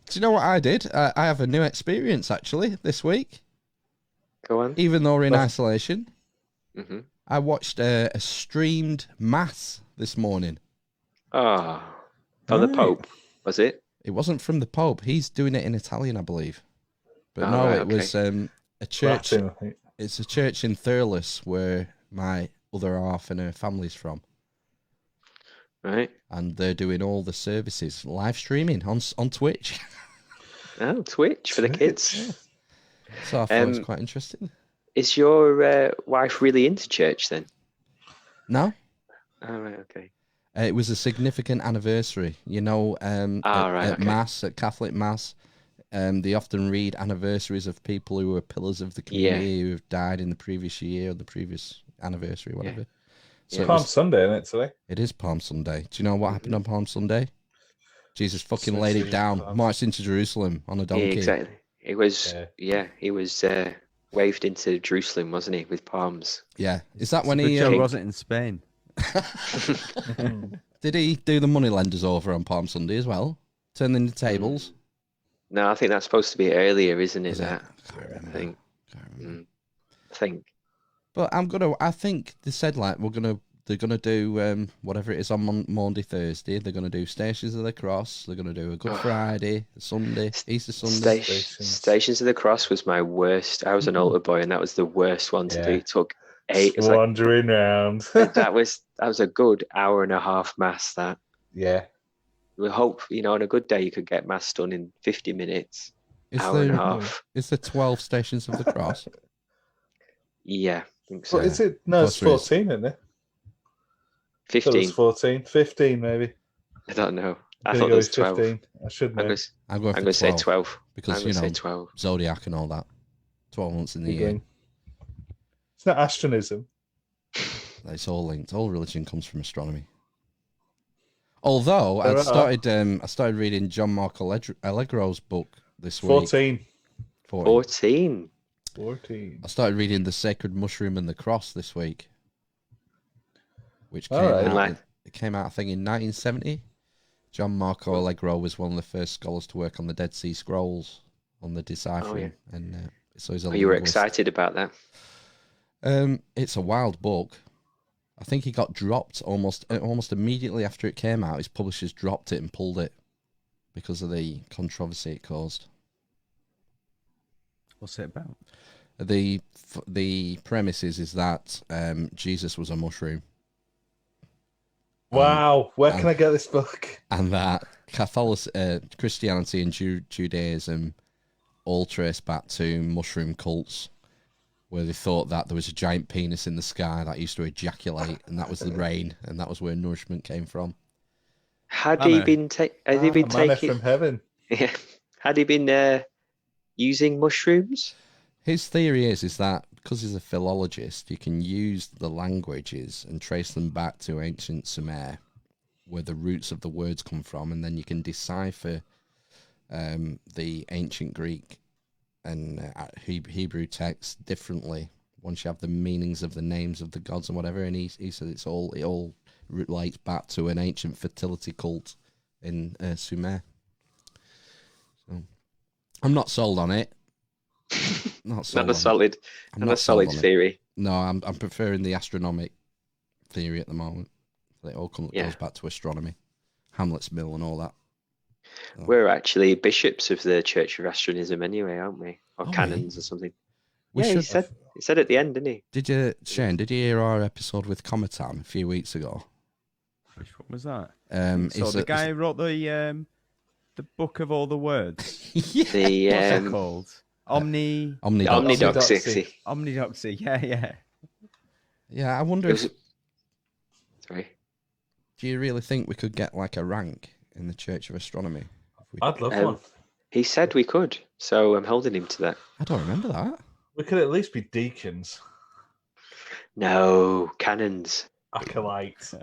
Speaker 1: Do you know what I did? I have a new experience actually this week.
Speaker 3: Go on.
Speaker 1: Even though we're in isolation,
Speaker 3: Mm-hmm.
Speaker 1: I watched a streamed mass this morning.
Speaker 3: Ah, from the Pope, was it?
Speaker 1: It wasn't from the Pope. He's doing it in Italian, I believe. But
Speaker 3: Oh,
Speaker 1: no,
Speaker 3: right,
Speaker 1: it was a church.
Speaker 2: Latin, I think.
Speaker 1: It's a church in Thurles where my other half and her family's from.
Speaker 3: Right.
Speaker 1: And they're doing all the services live streaming on Twitch.
Speaker 3: Oh, Twitch for the kids.
Speaker 1: So I thought it was quite interesting.
Speaker 3: Is your wife really into church then?
Speaker 1: No.
Speaker 3: Oh, right, okay.
Speaker 1: It was a significant anniversary. You know, at Mass, at Catholic Mass, they often read anniversaries of people who were pillars of the community who have died in the previous year or the previous anniversary, whatever.
Speaker 2: So it's Palm Sunday, isn't it, today?
Speaker 1: It is Palm Sunday. Do you know what happened on Palm Sunday? Jesus fucking laid it down, marched into Jerusalem on a donkey.
Speaker 3: Yeah, exactly. It was, he was waved into Jerusalem, wasn't he, with palms?
Speaker 1: Yeah. Is that when
Speaker 4: Good
Speaker 1: he...
Speaker 4: job wasn't in Spain.
Speaker 1: Did he do the moneylenders over on Palm Sunday as well? Turning the tables?
Speaker 3: No, I think that's supposed to be earlier, isn't it?
Speaker 1: I can't remember.
Speaker 3: I think.
Speaker 1: But I think they said like they're gonna do whatever it is on Monday, Thursday. They're gonna do Stations of the Cross. They're gonna do a Good Friday, Sunday, Easter Sunday.
Speaker 3: Stations of the Cross was my worst. I was an altar boy, and that was the worst one to do. It took 8.
Speaker 2: Just wandering round.
Speaker 3: that was a good hour and a half mass. That.
Speaker 2: Yeah.
Speaker 3: We hope on a good day you could get mass done in 50 minutes. Hour and a half.
Speaker 1: Is there 12 Stations of the Cross?
Speaker 3: Yeah, I think so.
Speaker 2: Well, is it? No, it's 14, isn't it?
Speaker 3: 15.
Speaker 2: It's 14. 15, maybe.
Speaker 3: I don't know. I
Speaker 2: Gonna
Speaker 3: thought
Speaker 2: go
Speaker 3: it was
Speaker 2: with
Speaker 3: 12.
Speaker 2: 15. I should know.
Speaker 1: I'm going
Speaker 3: to say 12.
Speaker 1: Because,
Speaker 3: I'm gonna say 12.
Speaker 1: Zodiac and all that. 12 months in the year.
Speaker 2: It's not astronism.
Speaker 1: It's all linked. All religion comes from astronomy. Although I started reading John Mark Allegro's book this week.
Speaker 2: 14.
Speaker 1: I started reading The Sacred Mushroom and the Cross this week, which came out. It came out, I think, in 1970. John Marco Allegro was one of the first scholars to work on the Dead Sea Scrolls, on the deciphering, and so he's a
Speaker 3: you were
Speaker 1: linguist.
Speaker 3: excited about that?
Speaker 1: It's a wild book. I think he got dropped almost immediately after it came out. His publishers dropped it and pulled it because of the controversy it caused.
Speaker 4: What's it about?
Speaker 1: The premise is that Jesus was a mushroom.
Speaker 2: Wow, where can I get this book?
Speaker 1: And that Christianity and Judaism all trace back to mushroom cults, where they thought that there was a giant penis in the sky that used to ejaculate, and that was the rain, and that was where nourishment came from.
Speaker 3: Had he been taking
Speaker 2: from heaven?
Speaker 3: Yeah. Had he been using mushrooms?
Speaker 1: His theory is that because he's a philologist, you can use the languages and trace them back to ancient Sumer, where the roots of the words come from, and then you can decipher the ancient Greek and Hebrew texts differently once you have the meanings of the names of the gods and whatever. And he said it all relates back to an ancient fertility cult in Sumer. I'm not sold on it. Not
Speaker 3: a solid theory.
Speaker 1: No, I'm preferring the astronomic theory at the moment. It all goes back to astronomy, Hamlet's Mill, and all that. So.
Speaker 3: We're actually bishops of the Church of Astronomism, anyway, aren't we? Or canons or something. He said at the end, didn't he?
Speaker 1: Did you, Shane? Did you hear our episode with Cometan a few weeks ago?
Speaker 4: Which one was that?
Speaker 1: So
Speaker 4: the guy who wrote the book of all the words.
Speaker 3: What's
Speaker 4: it called?
Speaker 3: Omnidoxy.
Speaker 4: Omnidoxy. Yeah.
Speaker 1: Yeah, I wonder if...
Speaker 3: Sorry.
Speaker 1: Do you really think we could get like a rank in the Church of Astronomy?
Speaker 2: I'd love one.
Speaker 3: He said we could, so I'm holding him to that.
Speaker 1: I don't remember that.
Speaker 2: We could at least be deacons.
Speaker 3: No, canons.
Speaker 2: Acolytes.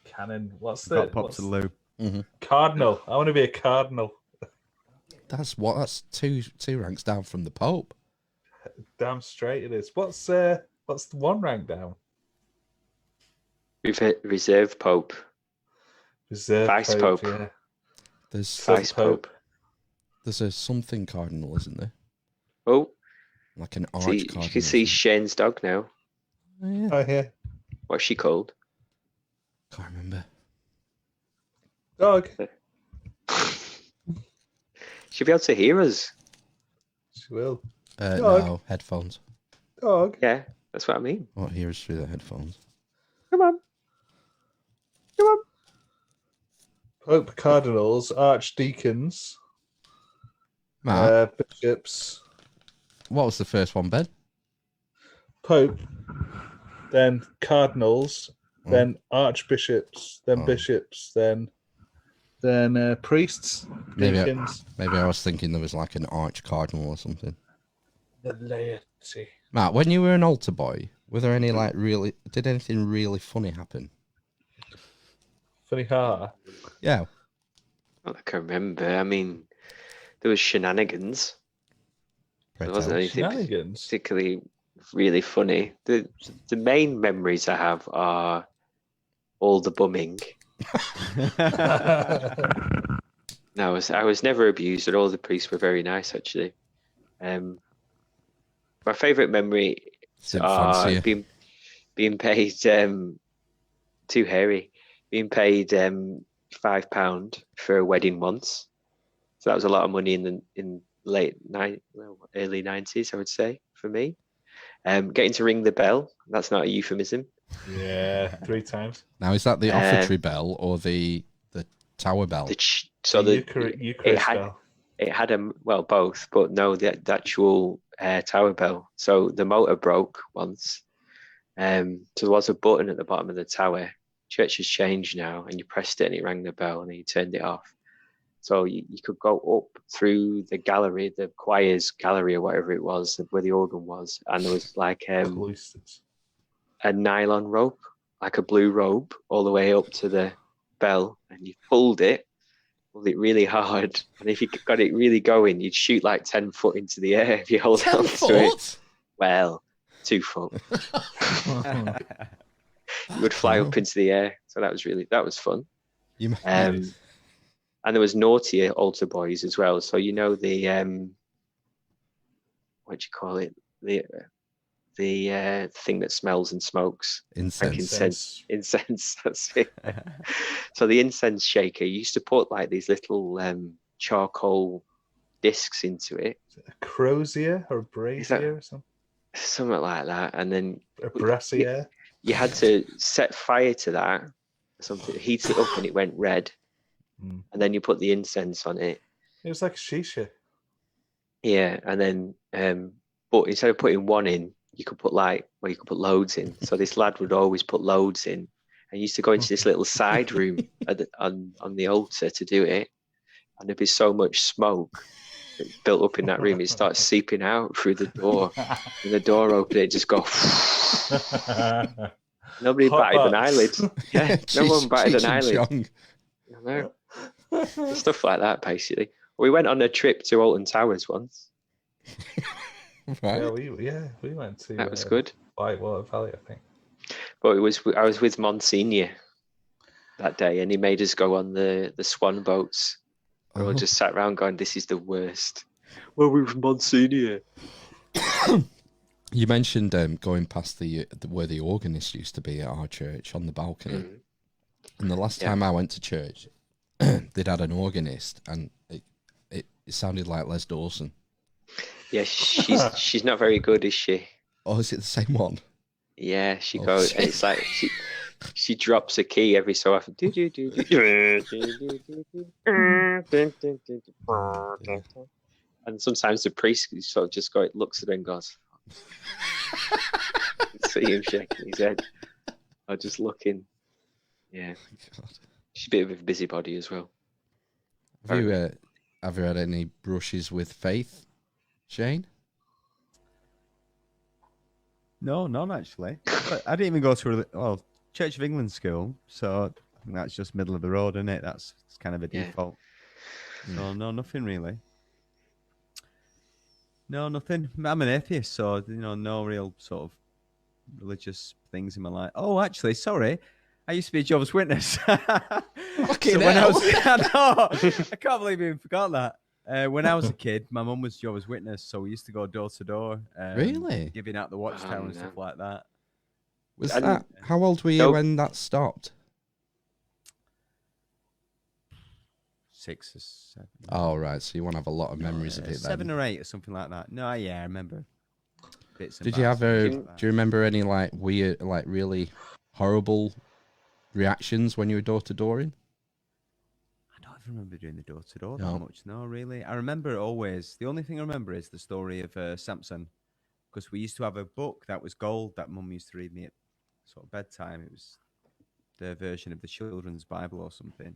Speaker 2: Canon. What's
Speaker 4: Got popped to the loo.
Speaker 1: Mm-hmm.
Speaker 2: Cardinal. I want to be a cardinal.
Speaker 1: That's two ranks down from the Pope.
Speaker 2: Damn straight it is. What's the one rank down?
Speaker 3: Reserve Pope.
Speaker 2: Reserve
Speaker 3: Vice Pope.
Speaker 2: Yeah.
Speaker 1: There's
Speaker 3: Vice Pope.
Speaker 1: There's a something cardinal, isn't there?
Speaker 3: Oh.
Speaker 1: Like an arch cardinal.
Speaker 3: You can see Shane's dog now.
Speaker 1: Oh, yeah.
Speaker 2: Oh, yeah.
Speaker 3: What's she called?
Speaker 1: Can't remember.
Speaker 2: Dog.
Speaker 3: She'll be able to hear us.
Speaker 2: She will.
Speaker 1: No, headphones.
Speaker 2: Dog.
Speaker 3: Yeah, that's what I mean.
Speaker 1: Won't hear us through the headphones.
Speaker 2: Come on. Pope, cardinals, archdeacons, bishops.
Speaker 1: What was the first one, Ben?
Speaker 2: Pope, then cardinals, then archbishops, then bishops, then priests, deacons.
Speaker 1: Maybe I was thinking there was like an arch cardinal or something.
Speaker 2: The laity.
Speaker 1: Matt, when you were an altar boy, were there any did anything really funny happen?
Speaker 2: Funny horror?
Speaker 1: Yeah.
Speaker 3: I can remember. I mean, there was shenanigans. There wasn't anything particularly really funny. The main memories I have are all the bumming. No, I was never abused, and all the priests were very nice, actually. My favourite memory are being paid too hairy, being paid £5 for a wedding once. So that was a lot of money in early 90s, I would say, for me. Getting to ring the bell, that's not a euphemism.
Speaker 2: Yeah, 3 times.
Speaker 1: Now, is that the offertory bell or the tower bell?
Speaker 2: The Eucharist bell.
Speaker 3: It had both, but no, the actual tower bell. So the motor broke once. So there was a button at the bottom of the tower. Church has changed now, and you pressed it and it rang the bell, and then you turned it off. So you could go up through the gallery, the choir's gallery or whatever it was, where the organ was, and there was like a nylon rope, like a blue rope, all the way up to the bell, and you pulled it really hard, and if you got it really going, you'd shoot like 10 foot into the air if you hold on to it. Well, 2 foot. You would fly up into the air, so that was fun. And there was naughtier altar boys as well. So the what do you call it? The thing that smells and smokes.
Speaker 1: Incense.
Speaker 3: Incense. That's it. So the incense shaker used to put like these little charcoal discs into it.
Speaker 2: Is it a crozier or a brazier or something?
Speaker 3: Something like that, and then
Speaker 2: a brassiere.
Speaker 3: You had to set fire to that, something, heat it up, and it went red. And then you put the incense on it.
Speaker 2: It was like a shisha.
Speaker 3: Yeah, and then, but instead of putting one in, you could put loads in. So this lad would always put loads in, and used to go into this little side room on the altar to do it, and there'd be so much smoke built up in that room, it starts seeping out through the door. And the door opened, it just go. Nobody batted an eyelid. Yeah, no one batted an eyelid. I know. Stuff like that, basically. We went on a trip to Alton Towers once.
Speaker 2: Right. Yeah, we went to.
Speaker 3: That was good.
Speaker 2: Whitewater Valley, I think.
Speaker 3: But I was with Monsignor that day, and he made us go on the swan boats. Everyone just sat around going, "This is the worst." Well, we were Monsignor.
Speaker 1: You mentioned going past the where the organist used to be at our church on the balcony. And the last time I went to church, they'd had an organist, and it sounded like Les Dawson.
Speaker 3: Yeah, she's not very good, is she?
Speaker 1: Oh, is it the same one?
Speaker 3: Yeah, she goes. And it's like she drops a key every so often. And sometimes the priest sort of just looks at her and goes, see him shaking his head, or just looking. Yeah, she's a bit of a busybody as well.
Speaker 1: Have you had any brushes with faith, Shane?
Speaker 4: No, none actually. But I didn't even go to Church of England school, so I think that's just middle of the road, isn't it? It's kind of a default. No, nothing really. No, nothing. I'm an atheist, so no real sort of religious things in my life. Oh, actually, sorry. I used to be a Jehovah's Witness.
Speaker 1: Fucking hell.
Speaker 4: I can't believe you even forgot that. When I was a kid, my mum was Jehovah's Witness, so we used to go door to door.
Speaker 1: Really?
Speaker 4: Giving out the watchtower and stuff like that.
Speaker 1: How old were you when that stopped?
Speaker 4: 6 or 7.
Speaker 1: Oh, right. So you want to have a lot of memories of it then.
Speaker 4: 7 or 8 or something like that. No, yeah, I remember bits and
Speaker 1: Did you have
Speaker 4: bats.
Speaker 1: do you remember any like weird, like really horrible reactions when you were door-to-dooring?
Speaker 4: I don't even remember doing the door-to-door that much. No, really. I remember always, the only thing I remember is the story of Samson, because we used to have a book that was gold that Mum used to read me at sort of bedtime. It was their version of the children's Bible or something.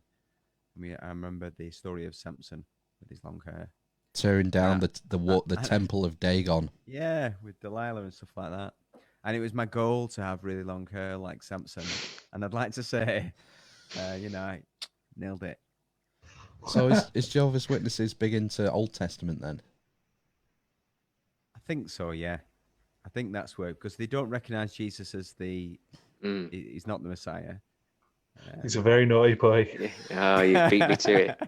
Speaker 4: I remember the story of Samson with his long hair.
Speaker 1: Tearing down the temple of Dagon.
Speaker 4: Yeah, with Delilah and stuff like that. And it was my goal to have really long hair like Samson. And I'd like to say, I nailed it.
Speaker 1: So is Jehovah's Witnesses big into Old Testament then?
Speaker 4: I think so, yeah. I think that's where, because they don't recognize Jesus as he's not the Messiah.
Speaker 2: He's a very naughty boy.
Speaker 3: Oh, you beat me to it.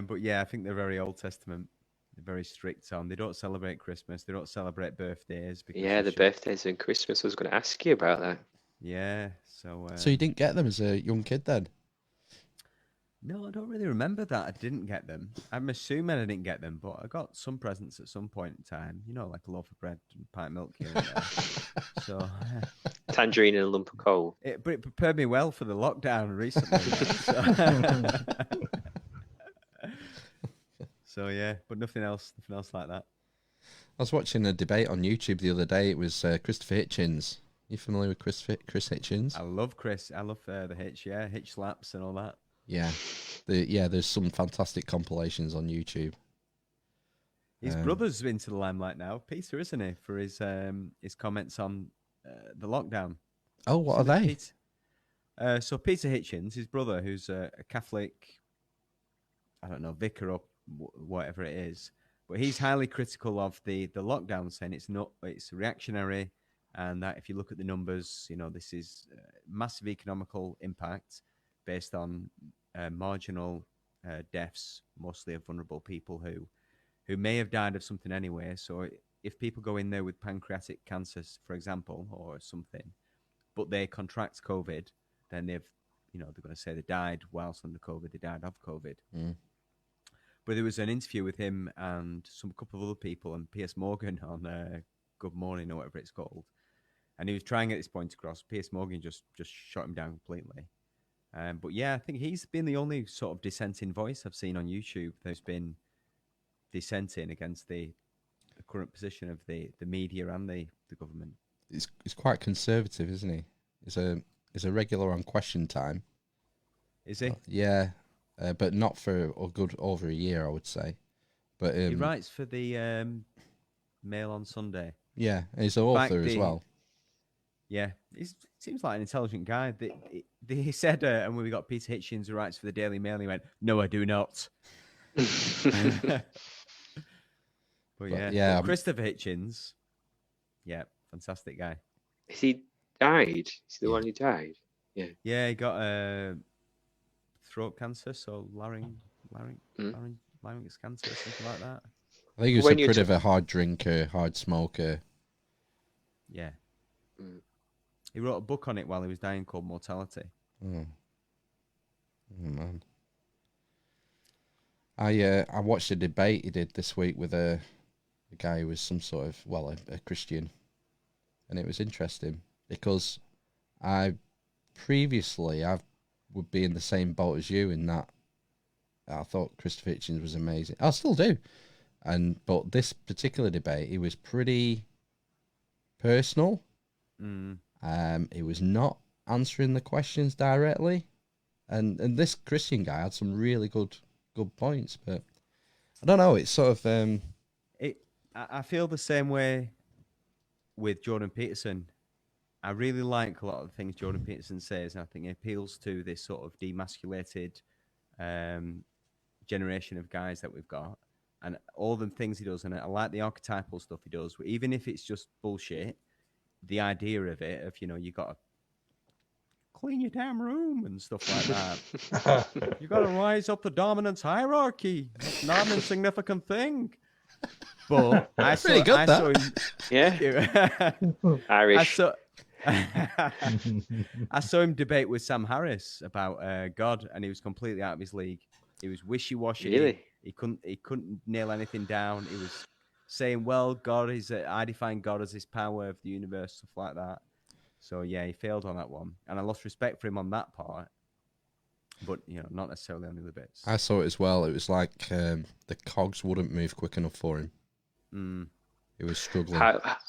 Speaker 4: But yeah, I think they're very Old Testament. They're very strict on. They don't celebrate Christmas. They don't celebrate birthdays.
Speaker 3: Yeah, the birthdays and Christmas. I was going to ask you about that.
Speaker 4: Yeah, so.
Speaker 1: So you didn't get them as a young kid then?
Speaker 4: No, I don't really remember that. I didn't get them. I'm assuming I didn't get them, but I got some presents at some point in time. Like a loaf of bread and a pint of milk here and there. So.
Speaker 3: Tangerine and a lump of coal.
Speaker 4: But it prepared me well for the lockdown recently. So yeah, but nothing else like that.
Speaker 1: I was watching a debate on YouTube the other day. It was Christopher Hitchens. You familiar with Chris Hitchens?
Speaker 4: I love Chris. I love the Hitch. Yeah, Hitch slaps and all that.
Speaker 1: Yeah, there's some fantastic compilations on YouTube.
Speaker 4: His brother's into the limelight now, Peter, isn't he? For his comments on the lockdown.
Speaker 1: Oh, what are they?
Speaker 4: So Peter Hitchens, his brother, who's a Catholic, I don't know, vicar or whatever it is, but he's highly critical of the lockdown, saying it's reactionary, and that if you look at the numbers, this is massive economical impact based on marginal deaths, mostly of vulnerable people who may have died of something anyway. So if people go in there with pancreatic cancer, for example, or something, but they contract COVID, then they're going to say they died whilst under COVID, they died of COVID.
Speaker 1: Mm.
Speaker 4: But there was an interview with him and a couple of other people and Piers Morgan on Good Morning or whatever it's called. And he was trying to get this point across. Piers Morgan just shot him down completely. But yeah, I think he's been the only sort of dissenting voice I've seen on YouTube that's been dissenting against the current position of the media and the government.
Speaker 1: He's quite conservative, isn't he? He's a regular on Question Time.
Speaker 4: Is he?
Speaker 1: Yeah, but not for a good over a year, I would say. But
Speaker 4: he writes for the Mail on Sunday.
Speaker 1: Yeah, and he's an author as well.
Speaker 4: Yeah, he seems like an intelligent guy. He said, and when we got Peter Hitchens who writes for the Daily Mail, he went, "No, I do not." But yeah, Christopher Hitchens, yeah, fantastic guy.
Speaker 3: Is he died? Is he the one who died? Yeah.
Speaker 4: Yeah, he got throat cancer, so larynx cancer or something like that.
Speaker 1: I think he was a bit of a hard drinker, hard smoker.
Speaker 4: Yeah. He wrote a book on it while he was dying called Mortality.
Speaker 1: Oh man. I watched a debate he did this week with a guy who was some sort of, well, a Christian. And it was interesting because I would be in the same boat as you in that I thought Christopher Hitchens was amazing. I still do. But this particular debate, he was pretty personal. He was not answering the questions directly. And this Christian guy had some really good points, but I don't know. It's sort of
Speaker 4: I feel the same way with Jordan Peterson. I really like a lot of the things Jordan Peterson says, and I think it appeals to this sort of demasculated generation of guys that we've got, and all the things he does. And I like the archetypal stuff he does, even if it's just bullshit. The idea of it, you got to clean your damn room and stuff like that. You got to rise up the dominance hierarchy. It's not an insignificant thing. But I saw him.
Speaker 3: Yeah. Irish.
Speaker 4: I saw him debate with Sam Harris about God, and he was completely out of his league. He was wishy-washy.
Speaker 3: Really?
Speaker 4: He couldn't nail anything down. He was saying, "Well, God is. I define God as this power of the universe, stuff like that." So yeah, he failed on that one, and I lost respect for him on that part. But not necessarily on the other bits.
Speaker 1: I saw it as well. It was like the cogs wouldn't move quick enough for him. He was struggling.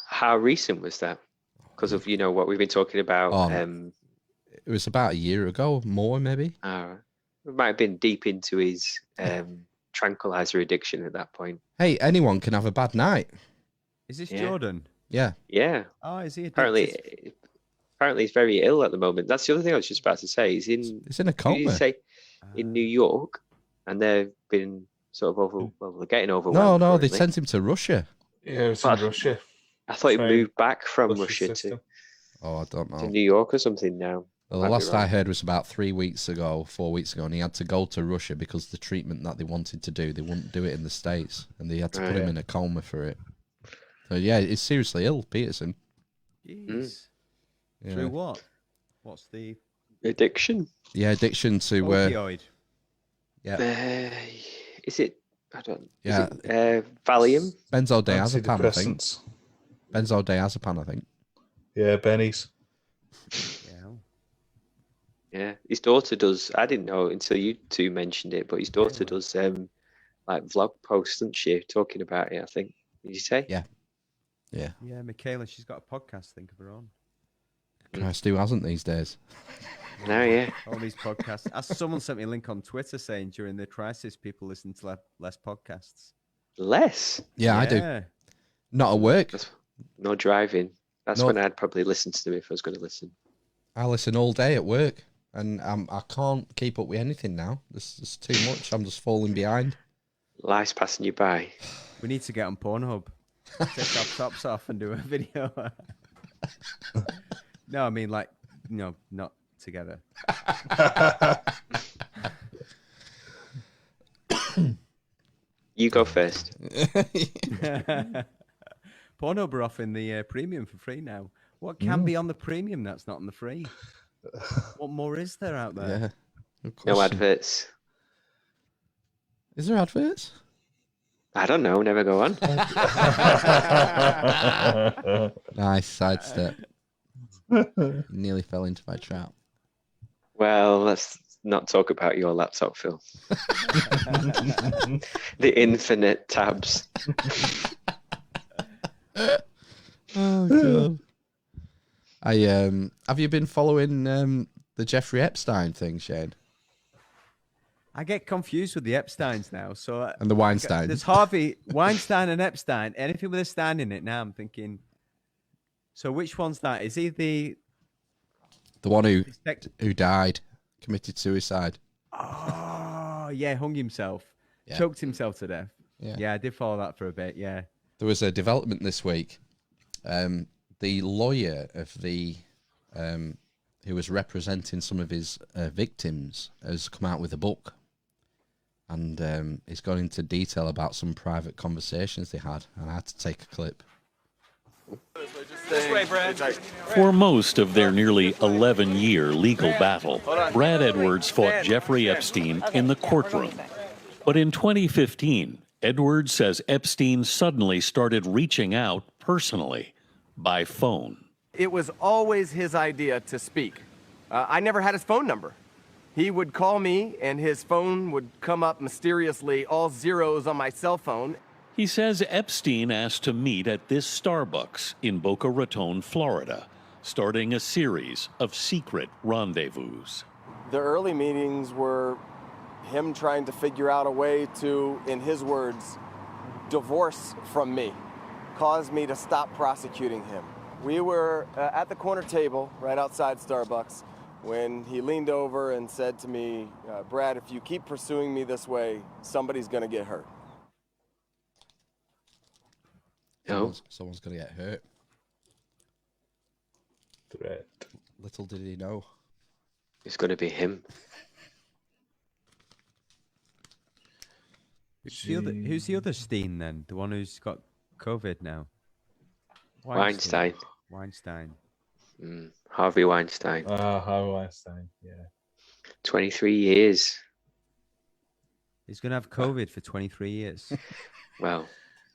Speaker 3: How recent was that? Because of what we've been talking about.
Speaker 1: It was about a year ago, more maybe.
Speaker 3: It might have been deep into his tranquilizer addiction at that point.
Speaker 1: Hey, anyone can have a bad night.
Speaker 4: Is this Jordan?
Speaker 1: Yeah.
Speaker 3: Yeah.
Speaker 4: Oh, is he
Speaker 3: addicted? Apparently he's very ill at the moment. That's the other thing I was just about to say. He's in
Speaker 1: a coma.
Speaker 3: Did you say in New York, and they've been sort of they're getting overwhelmed.
Speaker 1: No, they sent him to Russia.
Speaker 2: Yeah, it's in Russia.
Speaker 3: I thought he moved back from Russia to
Speaker 1: I don't know.
Speaker 3: To New York or something now.
Speaker 1: Well, the last I heard was about 4 weeks ago, and he had to go to Russia because the treatment that they wanted to do, they wouldn't do it in the States, and they had to put him in a coma for it. So yeah, he's seriously ill, Peterson.
Speaker 4: Jeez. Yeah. Through what? What's the
Speaker 3: addiction?
Speaker 1: Yeah, addiction to
Speaker 4: opioid.
Speaker 3: Yeah. Is it? I don't.
Speaker 1: Yeah.
Speaker 3: Is it, Valium.
Speaker 1: Benzodiazepam, I think. Benzodiazepam, I think.
Speaker 2: Yeah, Benny's.
Speaker 3: Yeah, his daughter does. I didn't know until you two mentioned it, but his daughter does like vlog posts, doesn't she, talking about it? I think. Did you say?
Speaker 1: Yeah.
Speaker 4: Yeah, Michaela, she's got a podcast, think of her own.
Speaker 1: Christ, who hasn't these days?
Speaker 3: No, yeah.
Speaker 4: All these podcasts. Someone sent me a link on Twitter saying during the crisis, people listen to less podcasts.
Speaker 3: Less?
Speaker 1: Yeah, I do. Not at work.
Speaker 3: No driving. That's when I'd probably listen to them if I was going to listen.
Speaker 1: I listen all day at work, and I can't keep up with anything now. This is too much. I'm just falling behind.
Speaker 3: Life's passing you by.
Speaker 4: We need to get on Pornhub. Take our tops off and do a video. No, I mean not together.
Speaker 3: You go first.
Speaker 4: Pornhub are offering the premium for free now. What can be on the premium that's not on the free? What more is there out there?
Speaker 1: Yeah,
Speaker 3: no adverts.
Speaker 1: Is there adverts?
Speaker 3: I don't know. Never go on.
Speaker 1: Nice sidestep. Nearly fell into my trap.
Speaker 3: Well, let's not talk about your laptop, Phil. The infinite tabs.
Speaker 1: Oh god. Have you been following the Jeffrey Epstein thing, Shane?
Speaker 4: I get confused with the Epsteins now. So
Speaker 1: and the Weinstein.
Speaker 4: There's Harvey Weinstein and Epstein. Anything with a Stein in it now, I'm thinking. So which one's that? Is he the
Speaker 1: one who died, committed suicide?
Speaker 4: Oh yeah, hung himself, choked himself to death. Yeah, I did follow that for a bit. Yeah,
Speaker 1: there was a development this week. The lawyer of the who was representing some of his victims has come out with a book, and he's gone into detail about some private conversations they had, and I had to take a clip.
Speaker 15: This way, Brad.
Speaker 16: For most of their nearly 11-year legal battle, Brad Edwards fought Jeffrey Epstein in the courtroom. But in 2015, Edwards says Epstein suddenly started reaching out personally by phone.
Speaker 17: It was always his idea to speak. I never had his phone number. He would call me, and his phone would come up mysteriously, all zeros on my cell phone.
Speaker 16: He says Epstein asked to meet at this Starbucks in Boca Raton, Florida, starting a series of secret rendezvous.
Speaker 17: The early meetings were him trying to figure out a way to, in his words, divorce from me, cause me to stop prosecuting him. We were at the corner table right outside Starbucks when he leaned over and said to me, Brad, if you keep pursuing me this way, somebody's going to get hurt.
Speaker 1: Someone's going to get hurt.
Speaker 2: Threat.
Speaker 1: Little did he know.
Speaker 3: It's going to be him.
Speaker 4: Who's the other Steen then? The one who's got COVID now?
Speaker 3: Weinstein. Harvey Weinstein.
Speaker 2: Harvey Weinstein, yeah.
Speaker 3: 23 years.
Speaker 4: He's going to have COVID for 23 years.
Speaker 3: Well,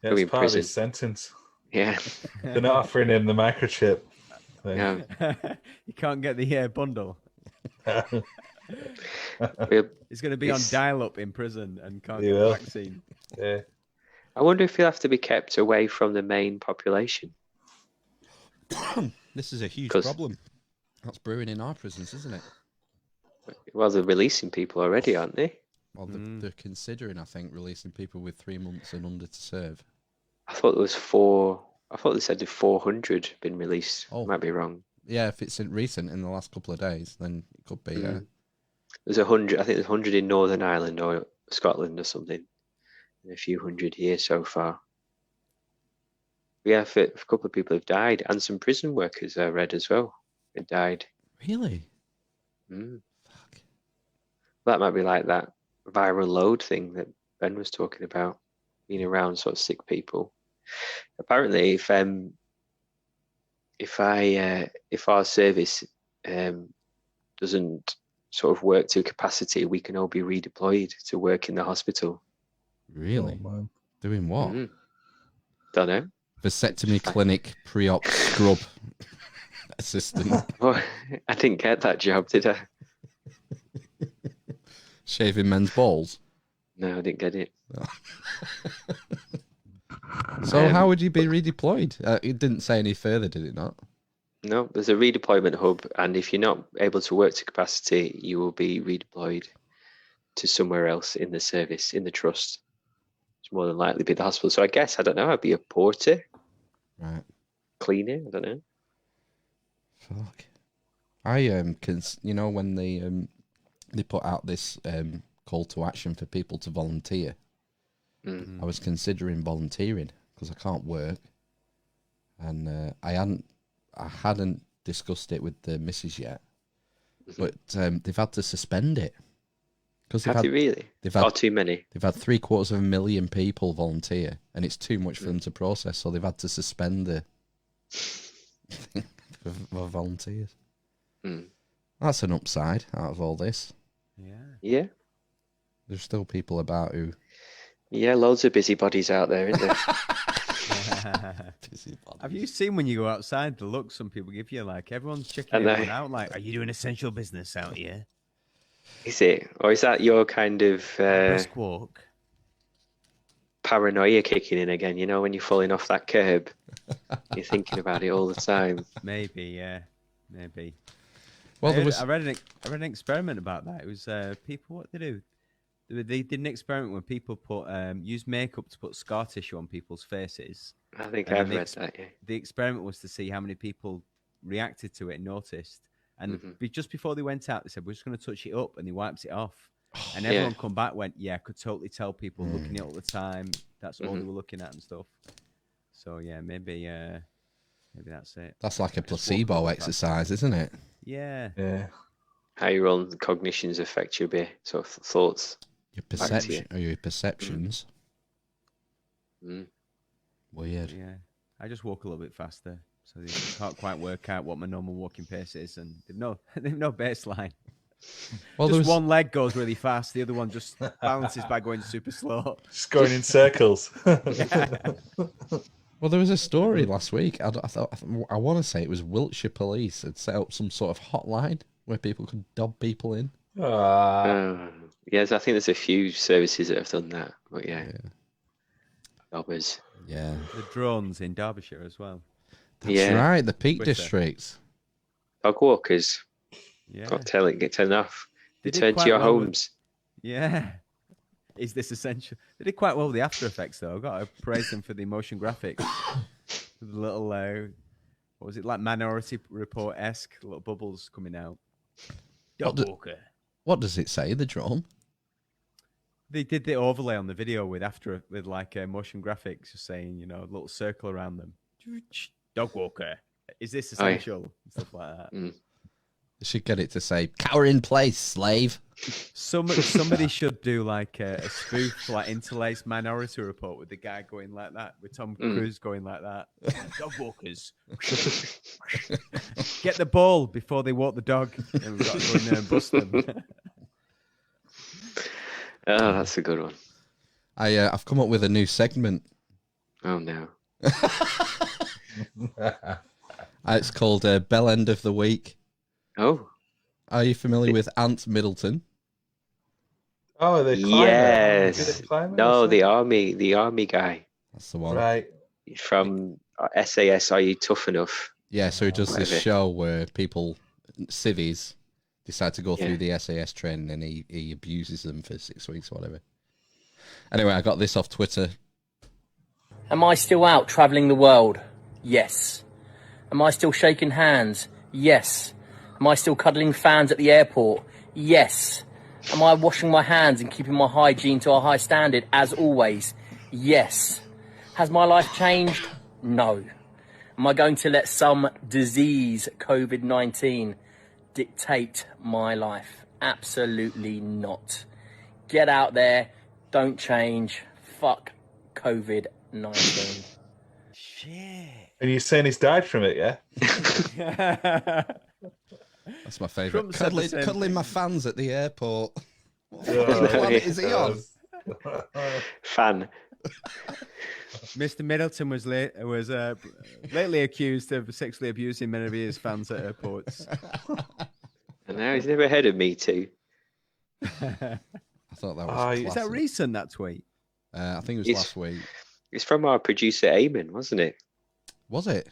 Speaker 2: yeah,
Speaker 3: he'll be
Speaker 2: it's
Speaker 3: in
Speaker 2: part
Speaker 3: prison.
Speaker 2: of his sentence.
Speaker 3: Yeah.
Speaker 2: They're not offering him the microchip.
Speaker 3: No.
Speaker 4: He can't get the bundle. He's going to be on dial-up in prison and can't get the vaccine.
Speaker 2: Yeah.
Speaker 3: I wonder if he'll have to be kept away from the main population.
Speaker 1: This is a huge problem. That's brewing in our prisons, isn't it?
Speaker 3: Well, they're releasing people already, aren't they?
Speaker 1: Well, they're considering, I think, releasing people with 3 months and under to serve.
Speaker 3: I thought there was 4. I thought they said the 400 been released.
Speaker 1: Oh,
Speaker 3: might be wrong.
Speaker 1: Yeah, if it's recent in the last couple of days, then it could be.
Speaker 3: There's 100. I think there's 100 in Northern Ireland or Scotland or something, and a few hundred here so far. Yeah, a couple of people have died, and some prison workers I read as well have died.
Speaker 1: Really?
Speaker 3: Fuck. That might be like that viral load thing that Ben was talking about, being around sort of sick people. Apparently, if our service doesn't sort of work to capacity, we can all be redeployed to work in the hospital.
Speaker 1: Really? Doing what?
Speaker 3: Don't know.
Speaker 1: Vasectomy clinic pre-op scrub assistant.
Speaker 3: Well, I didn't get that job, did I?
Speaker 1: Shaving men's balls?
Speaker 3: No, I didn't get it.
Speaker 1: So how would you be redeployed? It didn't say any further, did it not?
Speaker 3: No, there's a redeployment hub, and if you're not able to work to capacity, you will be redeployed to somewhere else in the service, in the trust. It's more than likely be the hospital. So I guess, I don't know, I'd be a porter.
Speaker 1: Right.
Speaker 3: Cleaner, I don't know.
Speaker 1: Fuck. I when they put out this call to action for people to volunteer, I was considering volunteering because I can't work, and I hadn't discussed it with the missus yet, but they've had to suspend it because
Speaker 3: Have they really?
Speaker 1: They've had
Speaker 3: too many.
Speaker 1: They've had 750,000 people volunteer, and it's too much for them to process, so they've had to suspend the for volunteers. That's an upside out of all this.
Speaker 3: Yeah.
Speaker 1: There's still people about who.
Speaker 3: Yeah, loads of busybodies out there, isn't there?
Speaker 4: Have you seen when you go outside the look some people give you? Like, everyone's checking everyone out. Like, are you doing essential business out here?
Speaker 3: Is it? Or is that your kind of
Speaker 4: brisk walk?
Speaker 3: Paranoia kicking in again? You know, when you're falling off that curb, you're thinking about it all the time.
Speaker 4: Maybe, yeah. Maybe.
Speaker 1: Well,
Speaker 4: I read an experiment about that. It was people, what they do? They did an experiment where people used makeup to put scar tissue on people's faces.
Speaker 3: I think I've read that, yeah.
Speaker 4: The experiment was to see how many people reacted to it and noticed. And just before they went out, they said, we're just going to touch it up, and they wiped it off. And everyone come back went, yeah, I could totally tell people looking at it all the time. That's all they were looking at and stuff. So, yeah, maybe that's it.
Speaker 1: That's like a placebo exercise, isn't it?
Speaker 4: Yeah.
Speaker 2: Yeah.
Speaker 3: How your own cognitions affect your sort of thoughts.
Speaker 1: Your perception or your perceptions. Weird.
Speaker 4: Yeah, I just walk a little bit faster, so they can't quite work out what my normal walking pace is, and they've no baseline.
Speaker 1: Well,
Speaker 4: just one leg goes really fast, the other one just balances by going super slow.
Speaker 2: Just going in circles.
Speaker 1: Well, there was a story last week. I want to say it was Wiltshire Police had set up some sort of hotline where people could dob people in.
Speaker 3: Yes, I think there's a few services that have done that. But yeah. Dobbers.
Speaker 1: Yeah.
Speaker 4: The drones in Derbyshire as well.
Speaker 1: That's right, the Peak District.
Speaker 3: Dog walkers.
Speaker 4: Yeah.
Speaker 3: Got telling off.
Speaker 4: They
Speaker 3: Return to your homes.
Speaker 4: Yeah. Is this essential? They did quite well with the After Effects, though. I've got to praise them for the motion graphics. The little, what was it, like Minority Report-esque little bubbles coming out. Dog walker.
Speaker 1: What does it say, the drone?
Speaker 4: They did the overlay on the video with motion graphics, just saying, you know, a little circle around them. Dog walker. Is this essential? Stuff like that.
Speaker 1: You should get it to say, cower in place, slave.
Speaker 4: Somebody should do like a spoof, like interlaced Minority Report with the guy going like that, with Tom Cruise going like that. Dog walkers. Get the ball before they walk the dog. And we've got to go in there and bust them.
Speaker 3: Oh, that's a good one.
Speaker 1: I've come up with a new segment.
Speaker 3: Oh no.
Speaker 1: It's called Bellend of the Week.
Speaker 3: Oh.
Speaker 1: Are you familiar with Ant Middleton?
Speaker 2: Oh, the climber.
Speaker 3: Yes.
Speaker 2: Climber,
Speaker 3: no, the army guy.
Speaker 1: That's the one.
Speaker 2: Right.
Speaker 3: From SAS, Are You Tough Enough?
Speaker 1: Yeah, so he does this show where civvies, decide to go through the SAS training and he abuses them for 6 weeks or whatever. Anyway, I got this off Twitter.
Speaker 15: Am I still out travelling the world? Yes. Am I still shaking hands? Yes. Am I still cuddling fans at the airport? Yes. Am I washing my hands and keeping my hygiene to a high standard as always? Yes. Has my life changed? No. Am I going to let some disease, COVID-19, dictate my life? Absolutely not. Get out there. Don't change. Fuck COVID-19.
Speaker 4: Shit.
Speaker 2: And you're saying he's died from it, yeah?
Speaker 1: That's my favourite. Cuddling my fans at the airport. What planet is he on?
Speaker 3: Fan.
Speaker 4: Mr. Middleton was lately accused of sexually abusing many of his fans at airports.
Speaker 3: I know, he's never heard of Me Too.
Speaker 1: I thought that was
Speaker 4: Is that recent, that tweet?
Speaker 1: I think it was last week.
Speaker 3: It's from our producer, Eamon, wasn't it?
Speaker 1: Was it?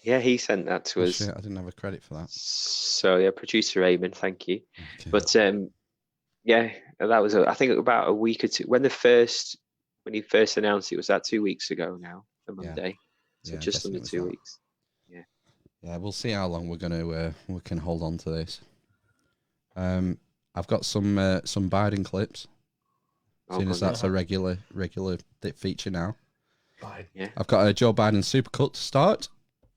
Speaker 3: Yeah, he sent that to us.
Speaker 1: Shit, I didn't have a credit for that.
Speaker 3: So, yeah, producer Eamon, thank you.
Speaker 1: Okay.
Speaker 3: But, yeah, that was, I think, about a week or two. When he first announced it, was that 2 weeks ago now, a Monday. So just under 2 weeks. Yeah.
Speaker 1: Yeah, we'll see how long we can hold on to this. I've got some Biden clips. Seeing as that's a regular feature now.
Speaker 3: Yeah.
Speaker 1: I've got a Joe Biden supercut to start.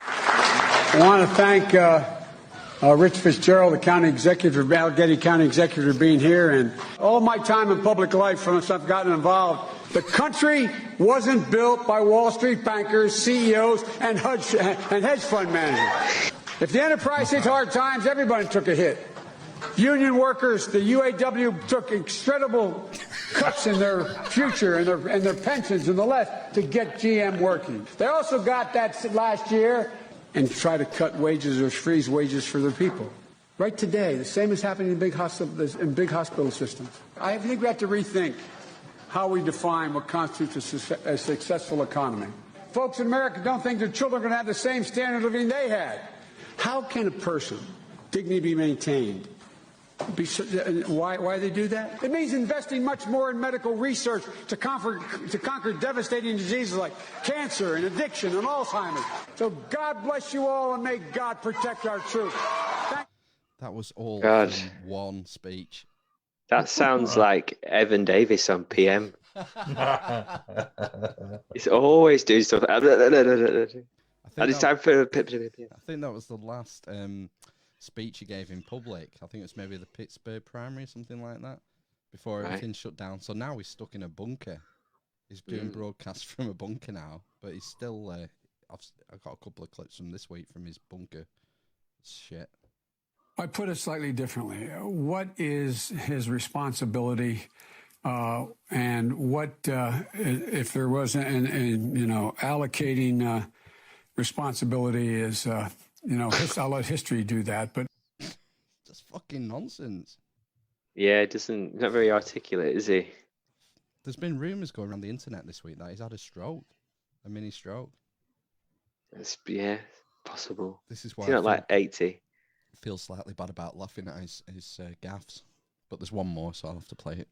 Speaker 18: I want to thank Rich Fitzgerald, the county executive, Allegheny County executive, for being here, and all my time in public life since I've gotten involved. The country wasn't built by Wall Street bankers, CEOs, and hedge fund managers. If the enterprise hit hard times, everybody took a hit. Union workers, the UAW took incredible cuts in their future and their pensions and the left to get GM working. They also got that last year and try to cut wages or freeze wages for their people. Right today, the same is happening in big hospital systems. I think we have to rethink how we define what constitutes a successful economy. Folks in America don't think their children are going to have the same standard of living they had. How can a person dignity be maintained? Why they do that? It means investing much more in medical research to conquer devastating diseases like cancer and addiction and Alzheimer's. So God bless you all and may God protect our troops.
Speaker 1: That was all
Speaker 3: God.
Speaker 1: in one speech.
Speaker 3: That sounds like Evan Davis on PM. He's always doing stuff. And it's time for a pip.
Speaker 1: I think that was the last speech he gave in public. I think it was maybe the Pittsburgh primary, something like that, before everything shut down. So now he's stuck in a bunker. He's doing broadcasts from a bunker now, but he's still. I've got a couple of clips from this week from his bunker. Shit.
Speaker 18: I put it slightly differently. What is his responsibility, and what if there was allocating responsibility is I'll let history do that, but
Speaker 1: that's fucking nonsense.
Speaker 3: Yeah, he's not very articulate, is he?
Speaker 1: There's been rumours going around the internet this week that he's had a stroke, a mini stroke.
Speaker 3: Yeah, possible.
Speaker 1: This is why
Speaker 3: he's not like 80.
Speaker 1: Feel slightly bad about laughing at his gaffes, but there's one more, so I'll have to play it.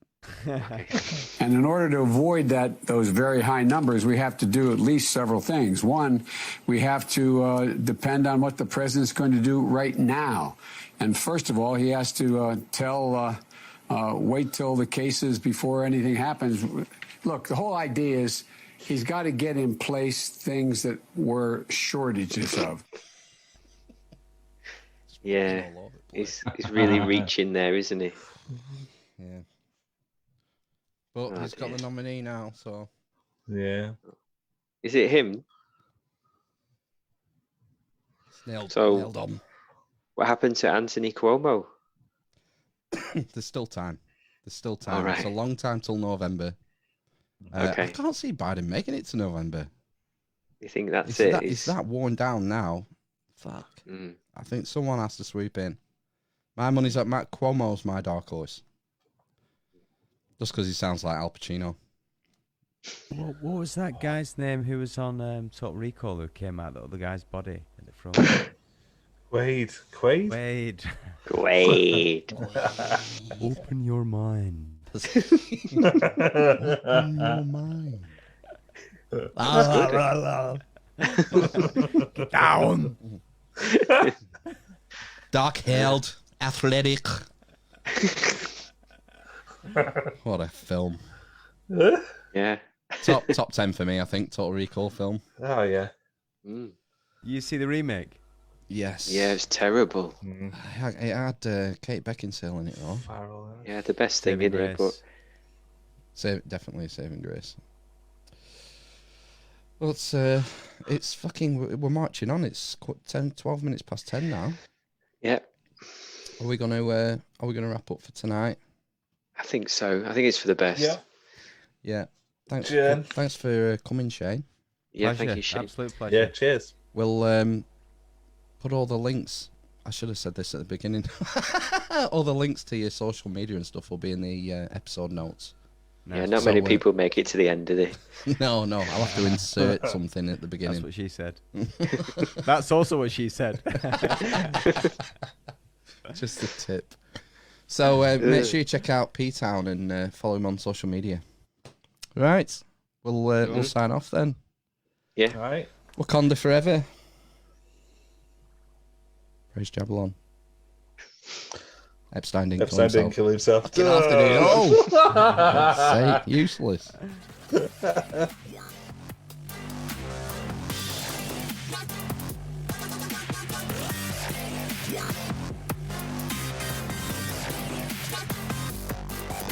Speaker 18: And in order to avoid those very high numbers, we have to do at least several things. One, we have to depend on what the president's going to do right now. And first of all, he has to wait till the cases before anything happens. Look, the whole idea is he's got to get in place things that were shortages of.
Speaker 3: Yeah, he's really reaching there, isn't he?
Speaker 1: Yeah. But he's got the nominee now, so.
Speaker 2: Yeah.
Speaker 3: Is it him?
Speaker 1: Nailed on.
Speaker 3: What happened to Anthony Cuomo?
Speaker 1: There's still time.
Speaker 3: All right.
Speaker 1: It's a long time till November.
Speaker 3: Okay.
Speaker 1: I can't see Biden making it to November.
Speaker 3: You think that's it?
Speaker 1: Is that worn down now? Fuck. I think someone has to swoop in. My money's at Matt Cuomo's my dark horse. Just because he sounds like Al Pacino.
Speaker 4: What was that guy's name who was on Total Recall who came out the other guy's body at the front?
Speaker 2: Quaid.
Speaker 4: Open your mind.
Speaker 1: Open your mind.
Speaker 4: Get down.
Speaker 1: Dark-haired, athletic. What a film.
Speaker 3: Yeah.
Speaker 1: Top 10 for me, I think. Total Recall film.
Speaker 2: Oh, yeah.
Speaker 4: You see the remake?
Speaker 1: Yes.
Speaker 3: Yeah, it's terrible.
Speaker 1: It had Kate Beckinsale in it, though.
Speaker 3: Yeah, the best thing in it, but
Speaker 1: definitely Saving Grace. Well, it's fucking. We're marching on. It's 12 minutes past 10 now.
Speaker 3: Yeah.
Speaker 1: Are we gonna wrap up for tonight?
Speaker 3: I think so. I think it's for the best.
Speaker 1: Yeah. Thanks.
Speaker 2: Jen.
Speaker 1: Thanks for coming, Shane.
Speaker 3: Yeah,
Speaker 4: Pleasure.
Speaker 3: thank you, Shane.
Speaker 4: Absolute pleasure.
Speaker 2: Yeah, cheers.
Speaker 1: We'll put all the links. I should have said this at the beginning. All the links to your social media and stuff will be in the episode notes.
Speaker 3: Yeah, not many people make it to the end, do they?
Speaker 1: No, I'll have to insert something at the beginning.
Speaker 4: That's what she said. That's also what she said.
Speaker 1: Just a tip. So make sure you check out P-Town and follow him on social media. Right, we'll sign off then.
Speaker 3: Yeah.
Speaker 2: All right.
Speaker 1: Wakanda forever. Praise Jabalon. Epstein didn't kill himself.
Speaker 2: Fucking after it
Speaker 1: all. Say useless.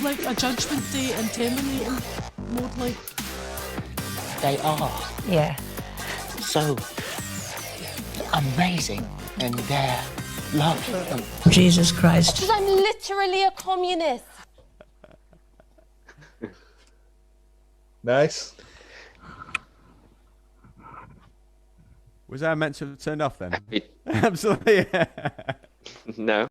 Speaker 19: Like a judgment day and terminating mode, like.
Speaker 15: They are.
Speaker 10: Yeah.
Speaker 15: So amazing in their love.
Speaker 19: Jesus Christ.
Speaker 20: Because I'm literally a communist.
Speaker 2: Nice.
Speaker 4: Was I meant to have turned off then? Absolutely.
Speaker 3: No.